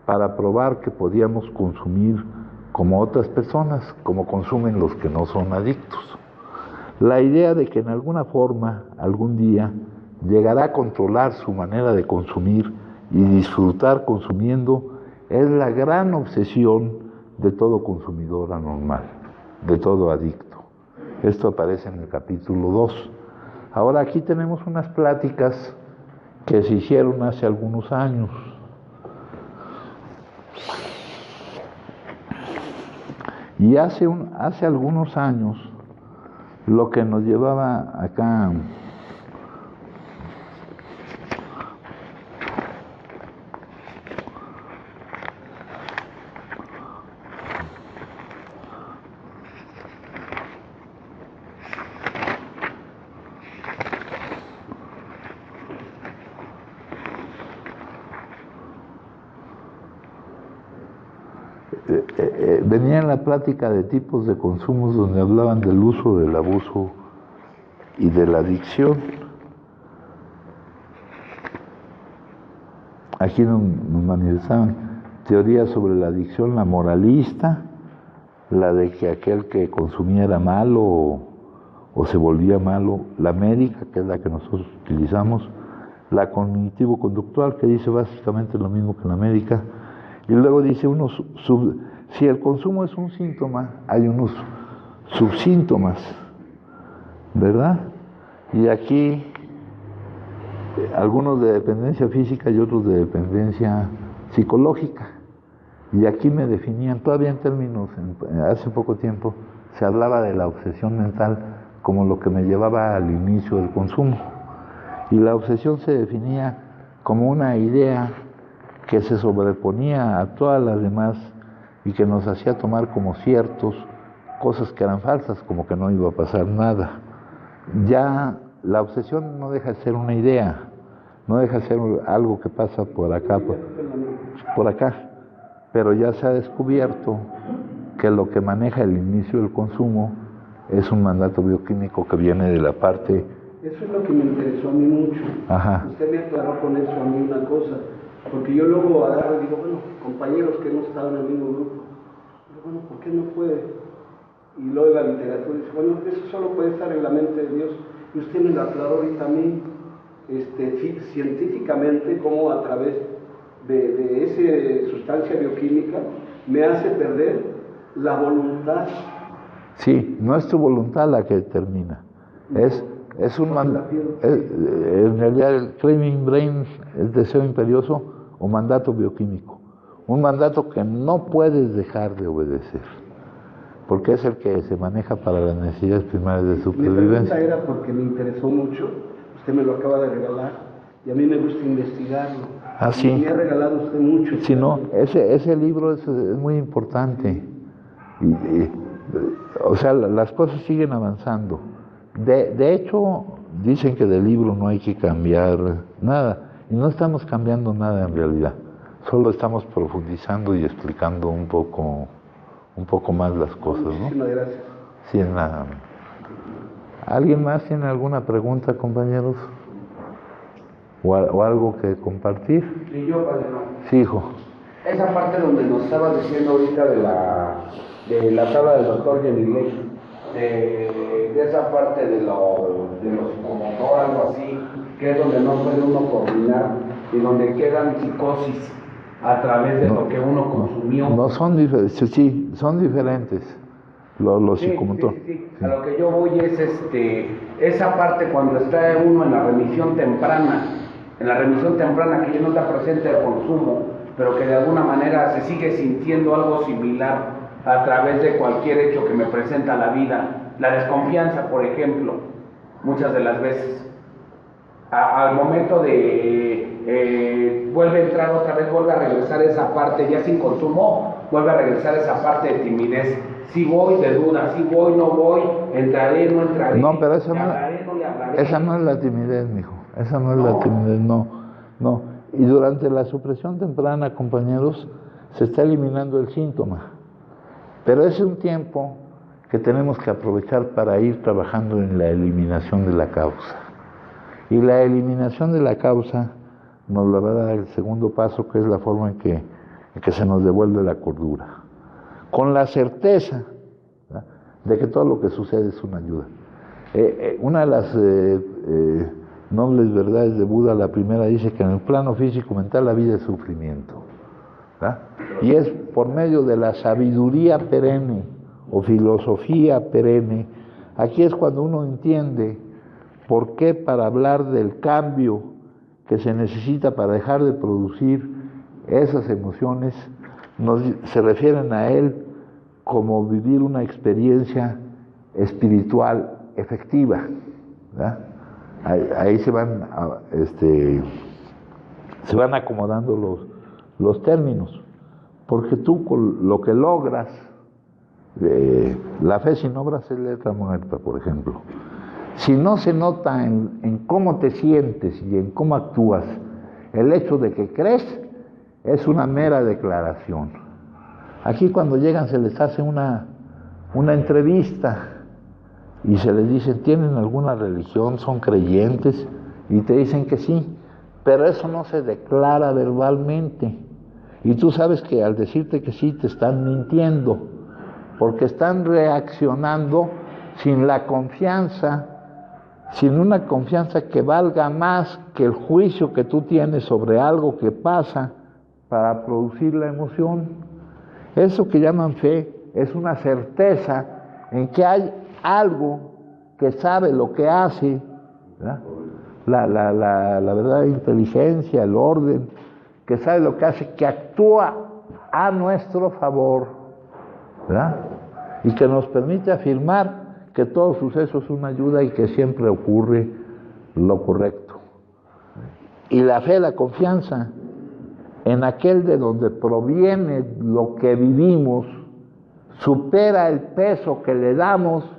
para probar que podíamos consumir como otras personas, como consumen los que no son adictos. La idea de que en alguna forma, algún día, llegará a controlar su manera de consumir y disfrutar consumiendo es la gran obsesión de todo consumidor anormal, de todo adicto. Esto aparece en el capítulo 2. Ahora aquí tenemos unas pláticas que se hicieron hace algunos años. Y hace algunos años, lo que nos llevaba acá venía en la plática de tipos de consumos donde hablaban del uso, del abuso y de la adicción. Aquí nos manifestaban teorías sobre la adicción, la moralista, la de que aquel que consumía era malo o se volvía malo, la médica, que es la que nosotros utilizamos, la cognitivo-conductual, que dice básicamente lo mismo que la médica, y luego dice si el consumo es un síntoma, hay unos subsíntomas, ¿verdad? Y aquí algunos de dependencia física y otros de dependencia psicológica. Y aquí me definían, todavía en términos, hace poco tiempo, se hablaba de la obsesión mental como lo que me llevaba al inicio del consumo. Y la obsesión se definía como una idea que se sobreponía a todas las demás y que nos hacía tomar como ciertos cosas que eran falsas, como que no iba a pasar nada. Ya la obsesión no deja de ser una idea, no deja de ser algo que pasa por acá, por acá, pero ya se ha descubierto que lo que maneja el inicio del consumo es un mandato bioquímico que viene de la parte... Eso es lo que me interesó a mí mucho. Ajá. Usted me aclaró con eso a mí una cosa, porque yo luego agarro y digo, bueno, compañeros que hemos estado en el mismo grupo, digo, bueno, ¿por qué no puede? Y luego la literatura dice, bueno, eso solo puede estar en la mente de Dios, y usted me lo aclaró ahorita a mí. científicamente cómo a través de esa sustancia bioquímica me hace perder la voluntad. Sí, no es tu voluntad la que determina. Es un en realidad el craving brain, el deseo imperioso o mandato bioquímico. Un mandato que no puedes dejar de obedecer, porque es el que se maneja para las necesidades primarias de supervivencia. Mi pregunta era porque me interesó mucho, usted me lo acaba de regalar, y a mí me gusta investigarlo. Ah, sí. Me ha regalado usted mucho. Sí, no, ese libro es muy importante. O sea, las cosas siguen avanzando. De hecho, dicen que del libro no hay que cambiar nada, y no estamos cambiando nada en realidad. Solo estamos profundizando y explicando un poco más las cosas, ¿no? Muchísimas gracias. Sí, nada. ¿Alguien más tiene alguna pregunta, compañeros? ¿O algo que compartir? Y yo, padre, no. Sí, hijo. Esa parte donde nos estabas diciendo ahorita de la tabla del doctor Genilei, de esa parte de los pomodoro, algo así, que es donde no puede uno coordinar y donde quedan psicosis a través de lo que uno consumió. No son diferentes, sí, son diferentes los psicomotores. Sí. A lo que yo voy es esa parte cuando está uno en la remisión temprana, que ya no está presente el consumo, pero que de alguna manera se sigue sintiendo algo similar a través de cualquier hecho que me presenta la vida. La desconfianza, por ejemplo, muchas de las veces. Al momento de vuelve a entrar otra vez, vuelve a regresar esa parte, ya sin consumo, vuelve a regresar esa parte de timidez. Si voy, de duda, si voy, no voy, entraré, no entraré. No, pero esa no es la timidez, mijo. Esa no es la timidez, no. Y durante la supresión temprana, compañeros, se está eliminando el síntoma. Pero es un tiempo que tenemos que aprovechar para ir trabajando en la eliminación de la causa. Y la eliminación de la causa nos lo va a dar el segundo paso, que es la forma en que se nos devuelve la cordura. Con la certeza, ¿verdad?, de que todo lo que sucede es una ayuda. Una de las nobles verdades de Buda, la primera, dice que en el plano físico-mental la vida es sufrimiento, ¿verdad? Y es por medio de la sabiduría perenne o filosofía perenne, aquí es cuando uno entiende por qué, para hablar del cambio que se necesita para dejar de producir esas emociones, se refieren a él como vivir una experiencia espiritual efectiva, ¿verdad? Ahí se van acomodando los términos, porque tú con lo que logras, la fe sin obras es letra muerta, por ejemplo. Si no se nota en cómo te sientes y en cómo actúas el hecho de que crees, es una mera declaración. Aquí cuando llegan se les hace una entrevista y se les dice, ¿tienen alguna religión? ¿Son creyentes? Y te dicen que sí, pero eso no se declara verbalmente. Y tú sabes que al decirte que sí te están mintiendo, porque están reaccionando sin la confianza, sin una confianza que valga más que el juicio que tú tienes sobre algo que pasa para producir la emoción. Eso que llaman fe es una certeza en que hay algo que sabe lo que hace, ¿verdad? La verdadera inteligencia, el orden, que sabe lo que hace, que actúa a nuestro favor, ¿verdad? Y que nos permite afirmar que todo suceso es una ayuda y que siempre ocurre lo correcto. Y la fe, la confianza en aquel de donde proviene lo que vivimos, supera el peso que le damos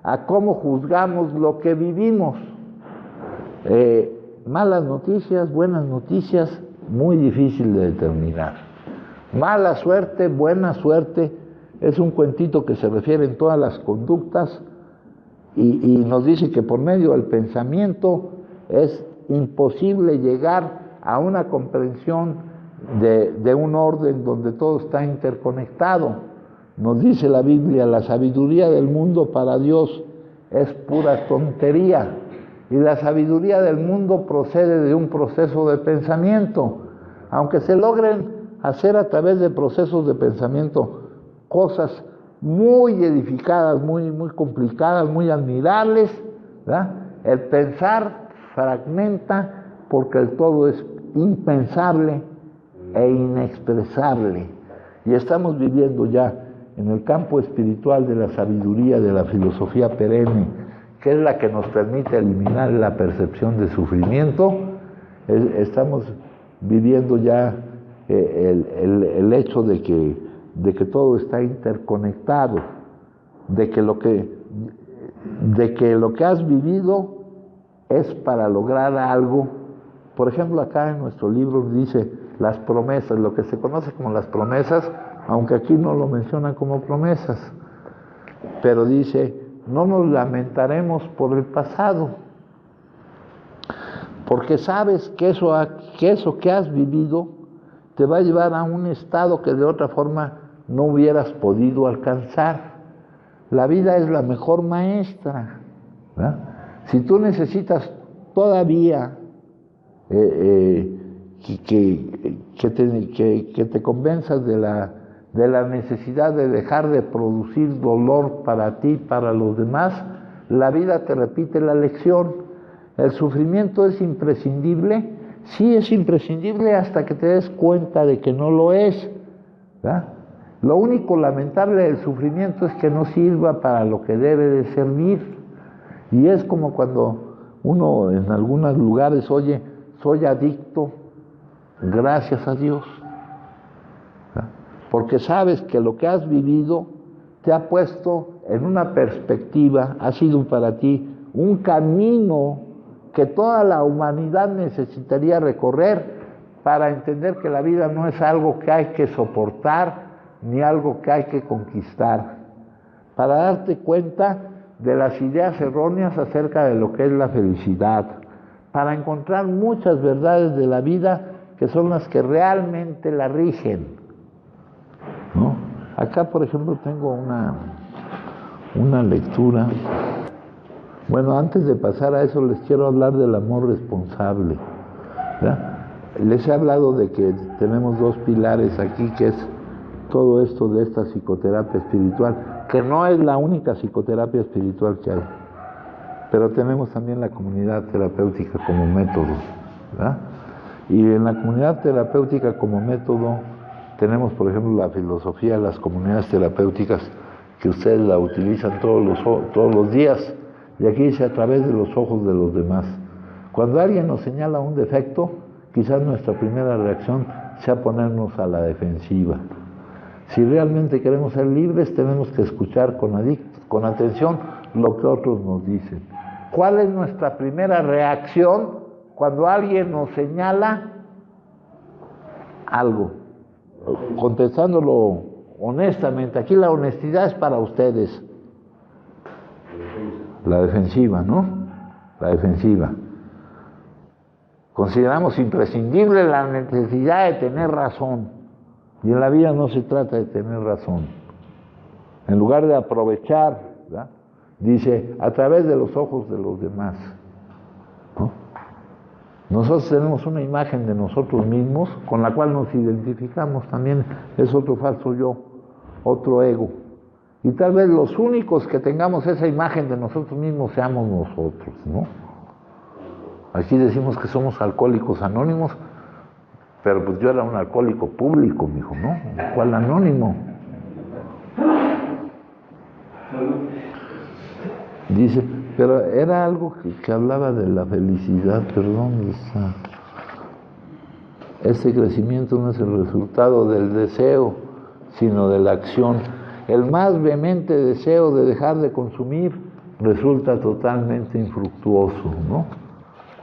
a cómo juzgamos lo que vivimos. Malas noticias, buenas noticias, muy difícil de determinar. Mala suerte, buena suerte, es un cuentito que se refiere en todas las conductas y nos dice que por medio del pensamiento es imposible llegar a una comprensión de un orden donde todo está interconectado. Nos dice la Biblia, la sabiduría del mundo para Dios es pura tontería. Y la sabiduría del mundo procede de un proceso de pensamiento. Aunque se logren hacer a través de procesos de pensamiento cosas muy edificadas, muy complicadas, muy admirables, ¿verdad? El pensar fragmenta porque el todo es impensable e inexpresable. Y estamos viviendo ya en el campo espiritual de la sabiduría, de la filosofía perenne, que es la que nos permite eliminar la percepción de sufrimiento. Estamos viviendo ya el hecho de que todo está interconectado, de que lo que has vivido es para lograr algo. Por ejemplo, acá en nuestro libro dice las promesas, lo que se conoce como las promesas, aunque aquí no lo menciona como promesas, pero dice, no nos lamentaremos por el pasado, porque sabes que eso que has vivido te va a llevar a un estado que de otra forma no hubieras podido alcanzar. La vida es la mejor maestra, ¿verdad? Si tú necesitas todavía que te convenzas de la necesidad de dejar de producir dolor para ti, para los demás, la vida te repite la lección. El sufrimiento es imprescindible, sí es imprescindible hasta que te des cuenta de que no lo es, ¿verdad? Lo único lamentable del sufrimiento es que no sirva para lo que debe de servir. Y es como cuando uno en algunos lugares oye, soy adicto, gracias a Dios, ¿verdad? Porque sabes que lo que has vivido te ha puesto en una perspectiva, ha sido para ti un camino que toda la humanidad necesitaría recorrer para entender que la vida no es algo que hay que soportar ni algo que hay que conquistar, para darte cuenta de las ideas erróneas acerca de lo que es la felicidad, para encontrar muchas verdades de la vida que son las que realmente la rigen, ¿no? Acá, por ejemplo, tengo una lectura. Bueno, antes de pasar a eso, les quiero hablar del amor responsable, ¿verdad? Les he hablado de que tenemos dos pilares aquí, que es todo esto de esta psicoterapia espiritual, que no es la única psicoterapia espiritual que hay, pero tenemos también la comunidad terapéutica como método, ¿verdad? Y en la comunidad terapéutica como método tenemos, por ejemplo, la filosofía de las comunidades terapéuticas, que ustedes la utilizan todos los días, y aquí dice a través de los ojos de los demás. Cuando alguien nos señala un defecto, quizás nuestra primera reacción sea ponernos a la defensiva. Si realmente queremos ser libres, tenemos que escuchar con atención lo que otros nos dicen. ¿Cuál es nuestra primera reacción cuando alguien nos señala algo? Contestándolo honestamente. Aquí la honestidad es para ustedes. La defensiva, ¿no? La defensiva. Consideramos imprescindible la necesidad de tener razón. Y en la vida no se trata de tener razón. En lugar de aprovechar, ¿verdad? Dice, a través de los ojos de los demás, ¿no? Nosotros tenemos una imagen de nosotros mismos con la cual nos identificamos también. Es otro falso yo, otro ego. Y tal vez los únicos que tengamos esa imagen de nosotros mismos seamos nosotros, ¿no? Aquí decimos que somos alcohólicos anónimos, pero pues yo era un alcohólico público, mijo, ¿no? ¿Cuál anónimo? Dice, pero era algo que hablaba de la felicidad, perdón, ese crecimiento no es el resultado del deseo, sino de la acción. El más vehemente deseo de dejar de consumir resulta totalmente infructuoso, ¿no?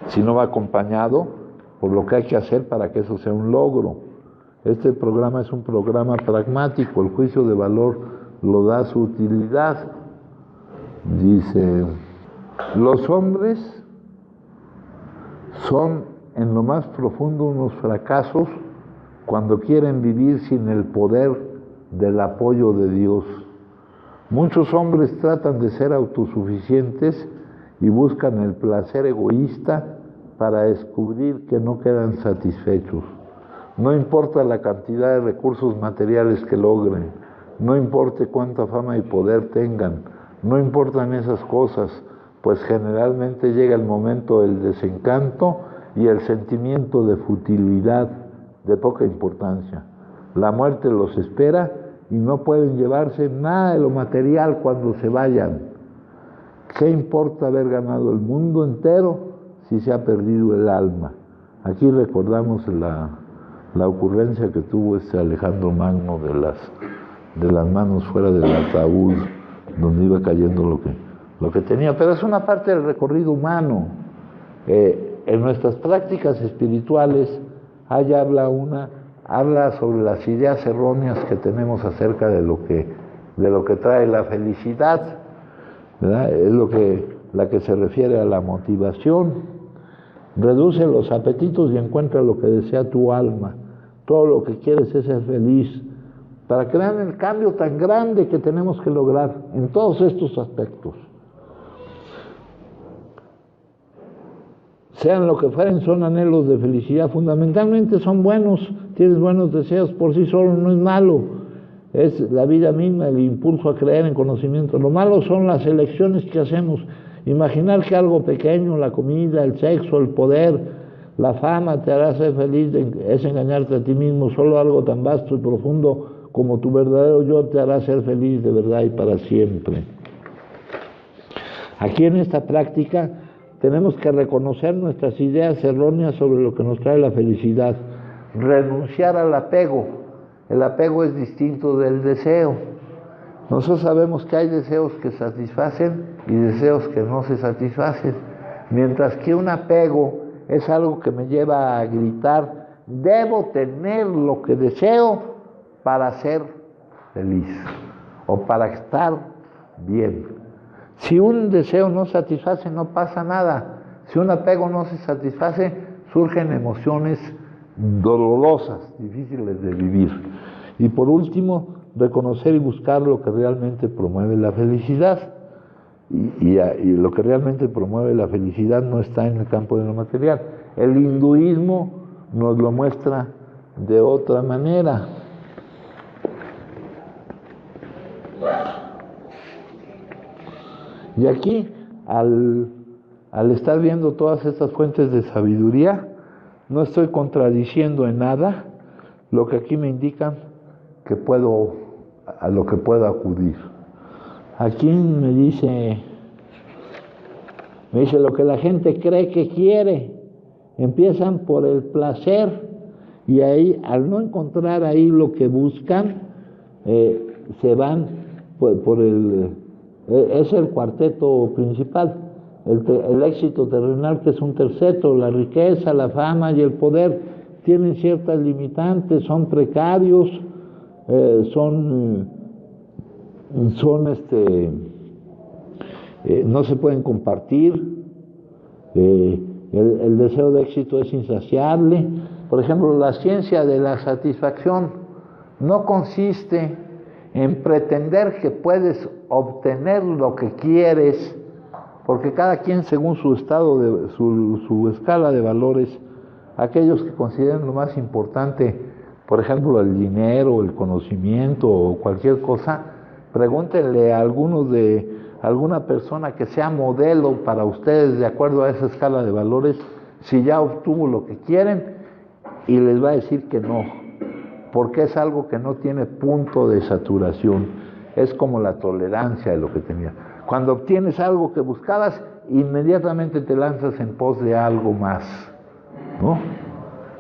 Si no va acompañado por lo que hay que hacer para que eso sea un logro. Este programa es un programa pragmático, el juicio de valor lo da su utilidad. Dice, los hombres son en lo más profundo unos fracasos cuando quieren vivir sin el poder del apoyo de Dios. Muchos hombres tratan de ser autosuficientes y buscan el placer egoísta para descubrir que no quedan satisfechos. No importa la cantidad de recursos materiales que logren, no importa cuánta fama y poder tengan, no importan esas cosas, pues generalmente llega el momento del desencanto y el sentimiento de futilidad, de poca importancia. La muerte los espera y no pueden llevarse nada de lo material cuando se vayan. ¿Qué importa haber ganado el mundo entero si se ha perdido el alma? Aquí recordamos la ocurrencia que tuvo Alejandro Magno de las manos fuera del ataúd, donde iba cayendo lo que tenía. Pero es una parte del recorrido humano. En nuestras prácticas espirituales, allá habla sobre las ideas erróneas que tenemos acerca de lo que trae la felicidad, ¿verdad? Es la que se refiere a la motivación. Reduce los apetitos y encuentra lo que desea tu alma. Todo lo que quieres es ser feliz, para que vean el cambio tan grande que tenemos que lograr en todos estos aspectos. Sean lo que fueren, son anhelos de felicidad, fundamentalmente son buenos, tienes buenos deseos, por sí solo no es malo, es la vida misma, el impulso a creer en conocimiento. Lo malo son las elecciones que hacemos, imaginar que algo pequeño, la comida, el sexo, el poder, la fama te hará ser feliz, es engañarte a ti mismo. Solo algo tan vasto y profundo como tu verdadero yo te hará ser feliz de verdad y para siempre. Aquí en esta práctica tenemos que reconocer nuestras ideas erróneas sobre lo que nos trae la felicidad, renunciar al apego. El apego es distinto del deseo. Nosotros sabemos que hay deseos que satisfacen y deseos que no se satisfacen, mientras que un apego es algo que me lleva a gritar, debo tener lo que deseo para ser feliz o para estar bien. Si un deseo no satisface, no pasa nada. Si un apego no se satisface, surgen emociones dolorosas, difíciles de vivir. Y por último, reconocer y buscar lo que realmente promueve la felicidad. Y lo que realmente promueve la felicidad no está en el campo de lo material. El hinduismo nos lo muestra de otra manera. Y aquí, al estar viendo todas estas fuentes de sabiduría, no estoy contradiciendo en nada lo que aquí me indican a lo que puedo acudir. Aquí me dice lo que la gente cree que quiere. Empiezan por el placer y ahí, al no encontrar ahí lo que buscan, se van por es el cuarteto principal, el éxito terrenal, que es un terceto. La riqueza, la fama y el poder tienen ciertas limitantes, son precarios, no se pueden compartir. El deseo de éxito es insaciable. Por ejemplo, la ciencia de la satisfacción no consiste en pretender que puedes obtener lo que quieres, porque cada quien, según su estado, su escala de valores, aquellos que consideran lo más importante, por ejemplo, el dinero, el conocimiento o cualquier cosa, pregúntenle a alguna persona que sea modelo para ustedes de acuerdo a esa escala de valores, si ya obtuvo lo que quieren, y les va a decir que no, porque es algo que no tiene punto de saturación. Es como la tolerancia de lo que tenía. Cuando obtienes algo que buscabas, inmediatamente te lanzas en pos de algo más, ¿no?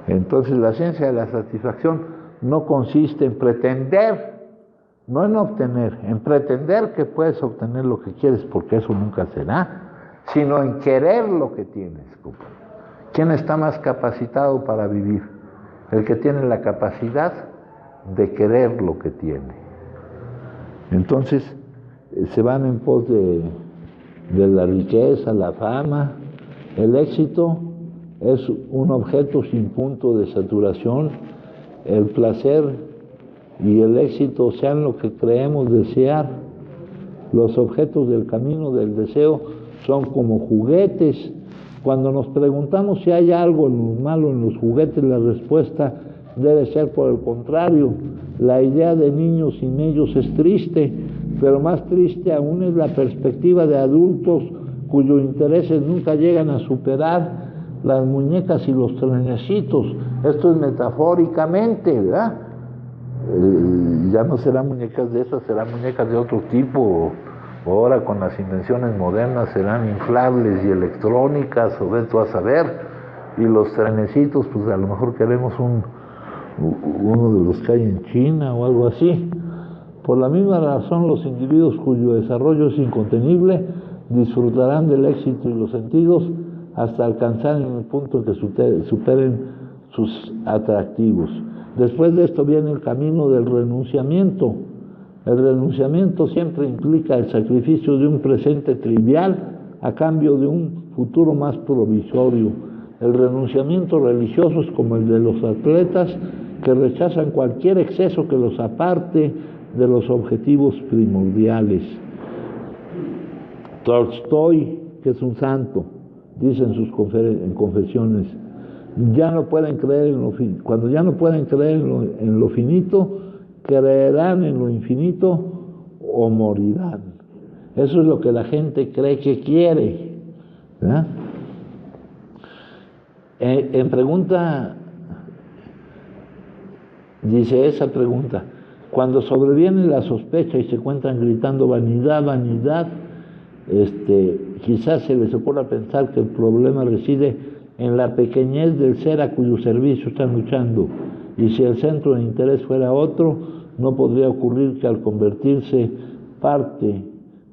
Entonces la ciencia de la satisfacción no consiste en pretender, no en obtener, en pretender que puedes obtener lo que quieres, porque eso nunca será, sino en querer lo que tienes. ¿Quién está más capacitado para vivir? El que tiene la capacidad de querer lo que tiene. Entonces se van en pos de la riqueza, la fama. El éxito es un objeto sin punto de saturación. El placer y el éxito sean lo que creemos desear. Los objetos del camino del deseo son como juguetes. Cuando nos preguntamos si hay algo malo en los juguetes, la respuesta debe ser por el contrario. La idea de niños sin ellos es triste, pero más triste aún es la perspectiva de adultos cuyos intereses nunca llegan a superar las muñecas y los trenecitos. Esto es metafóricamente, ¿verdad? Ya no serán muñecas de esas, serán muñecas de otro tipo. Ahora con las invenciones modernas serán inflables y electrónicas, o ves tú a saber. Y los trenecitos, pues a lo mejor queremos uno de los que hay en China o algo así. Por la misma razón, los individuos cuyo desarrollo es incontenible disfrutarán del éxito y los sentidos hasta alcanzar en el punto que superen sus atractivos. Después de esto viene el camino del renunciamiento. El renunciamiento siempre implica el sacrificio de un presente trivial a cambio de un futuro más provisorio. El renunciamiento religioso es como el de los atletas que rechazan cualquier exceso que los aparte de los objetivos primordiales. Tolstoy, que es un santo, dice en sus confesiones, cuando ya no pueden creer en lo finito, creerán en lo infinito o morirán. Eso es lo que la gente cree que quiere, ¿verdad? En pregunta, dice esa pregunta, cuando sobreviene la sospecha y se encuentran gritando vanidad, vanidad, quizás se les ocurra pensar que el problema reside en la pequeñez del ser a cuyo servicio están luchando, y si el centro de interés fuera otro, no podría ocurrir que al convertirse parte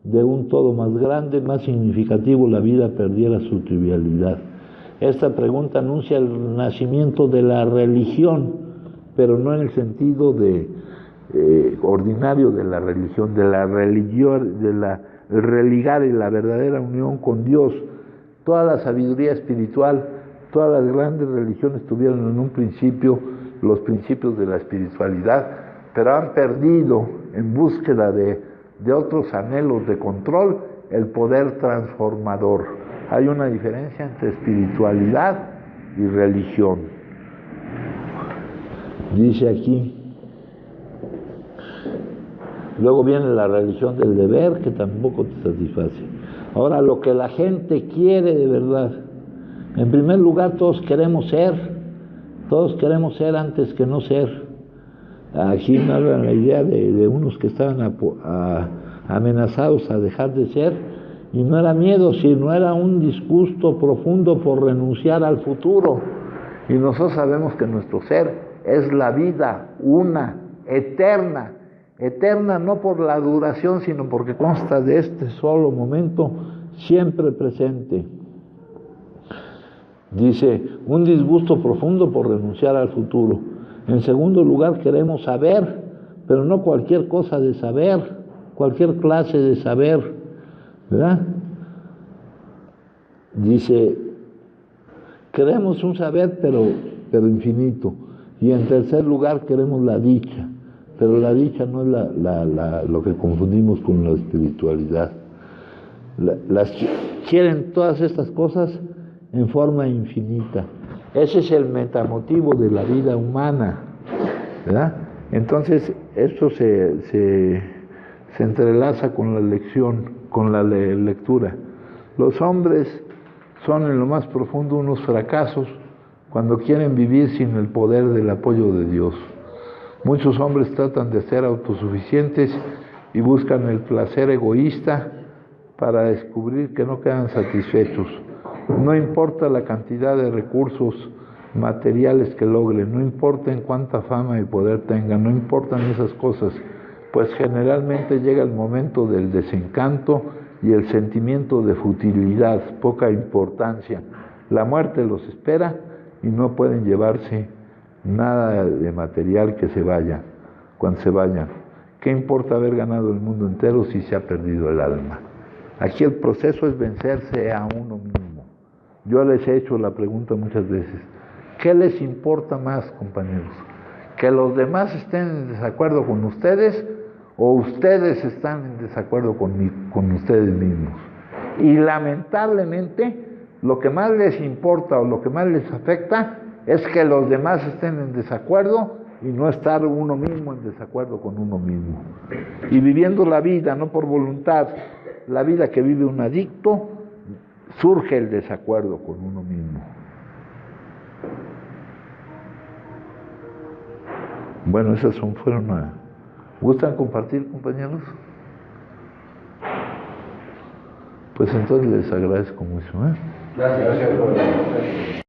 de un todo más grande, más significativo, la vida perdiera su trivialidad. Esta pregunta anuncia el nacimiento de la religión, pero no en el sentido ordinario de la religión, el religar y la verdadera unión con Dios. Toda la sabiduría espiritual, todas las grandes religiones tuvieron en un principio los principios de la espiritualidad, pero han perdido en búsqueda de otros anhelos de control el poder transformador. Hay una diferencia entre espiritualidad y religión. Dice aquí, luego viene la religión del deber, que tampoco te satisface. Ahora, lo que la gente quiere de verdad. En primer lugar, todos queremos ser antes que no ser. Aquí me hablan la idea de unos que estaban amenazados a dejar de ser, y no era miedo, sino era un disgusto profundo por renunciar al futuro. Y nosotros sabemos que nuestro ser es la vida, una, eterna, no por la duración, sino porque consta de este solo momento, siempre presente. Dice, un disgusto profundo por renunciar al futuro. En segundo lugar, queremos saber, pero no cualquier cosa de saber, cualquier clase de saber, ¿verdad? Dice, queremos un saber, pero infinito. Y en tercer lugar, queremos la dicha, pero la dicha no es lo que confundimos con la espiritualidad. Quieren todas estas cosas en forma infinita. Ese es el metamotivo de la vida humana, ¿verdad? Entonces, esto se entrelaza con la lección, con la lectura. Los hombres son en lo más profundo unos fracasos cuando quieren vivir sin el poder del apoyo de Dios. Muchos hombres tratan de ser autosuficientes y buscan el placer egoísta para descubrir que no quedan satisfechos. No importa la cantidad de recursos materiales que logren, no importa en cuánta fama y poder tengan, no importan esas cosas, pues generalmente llega el momento del desencanto y el sentimiento de futilidad, poca importancia. La muerte los espera y no pueden llevarse nada de material cuando se vayan. ¿Qué importa haber ganado el mundo entero si se ha perdido el alma? Aquí el proceso es vencerse a uno mismo. Yo les he hecho la pregunta muchas veces, ¿qué les importa más, compañeros? ¿Que los demás estén en desacuerdo con ustedes o ustedes están en desacuerdo con ustedes mismos? Y lamentablemente, lo que más les importa o lo que más les afecta es que los demás estén en desacuerdo y no estar uno mismo en desacuerdo con uno mismo. Y viviendo la vida, no por voluntad, la vida que vive un adicto, surge el desacuerdo con uno mismo. Bueno, esas fueron a... ¿Gustan compartir, compañeros? Pues entonces les agradezco mucho. Gracias.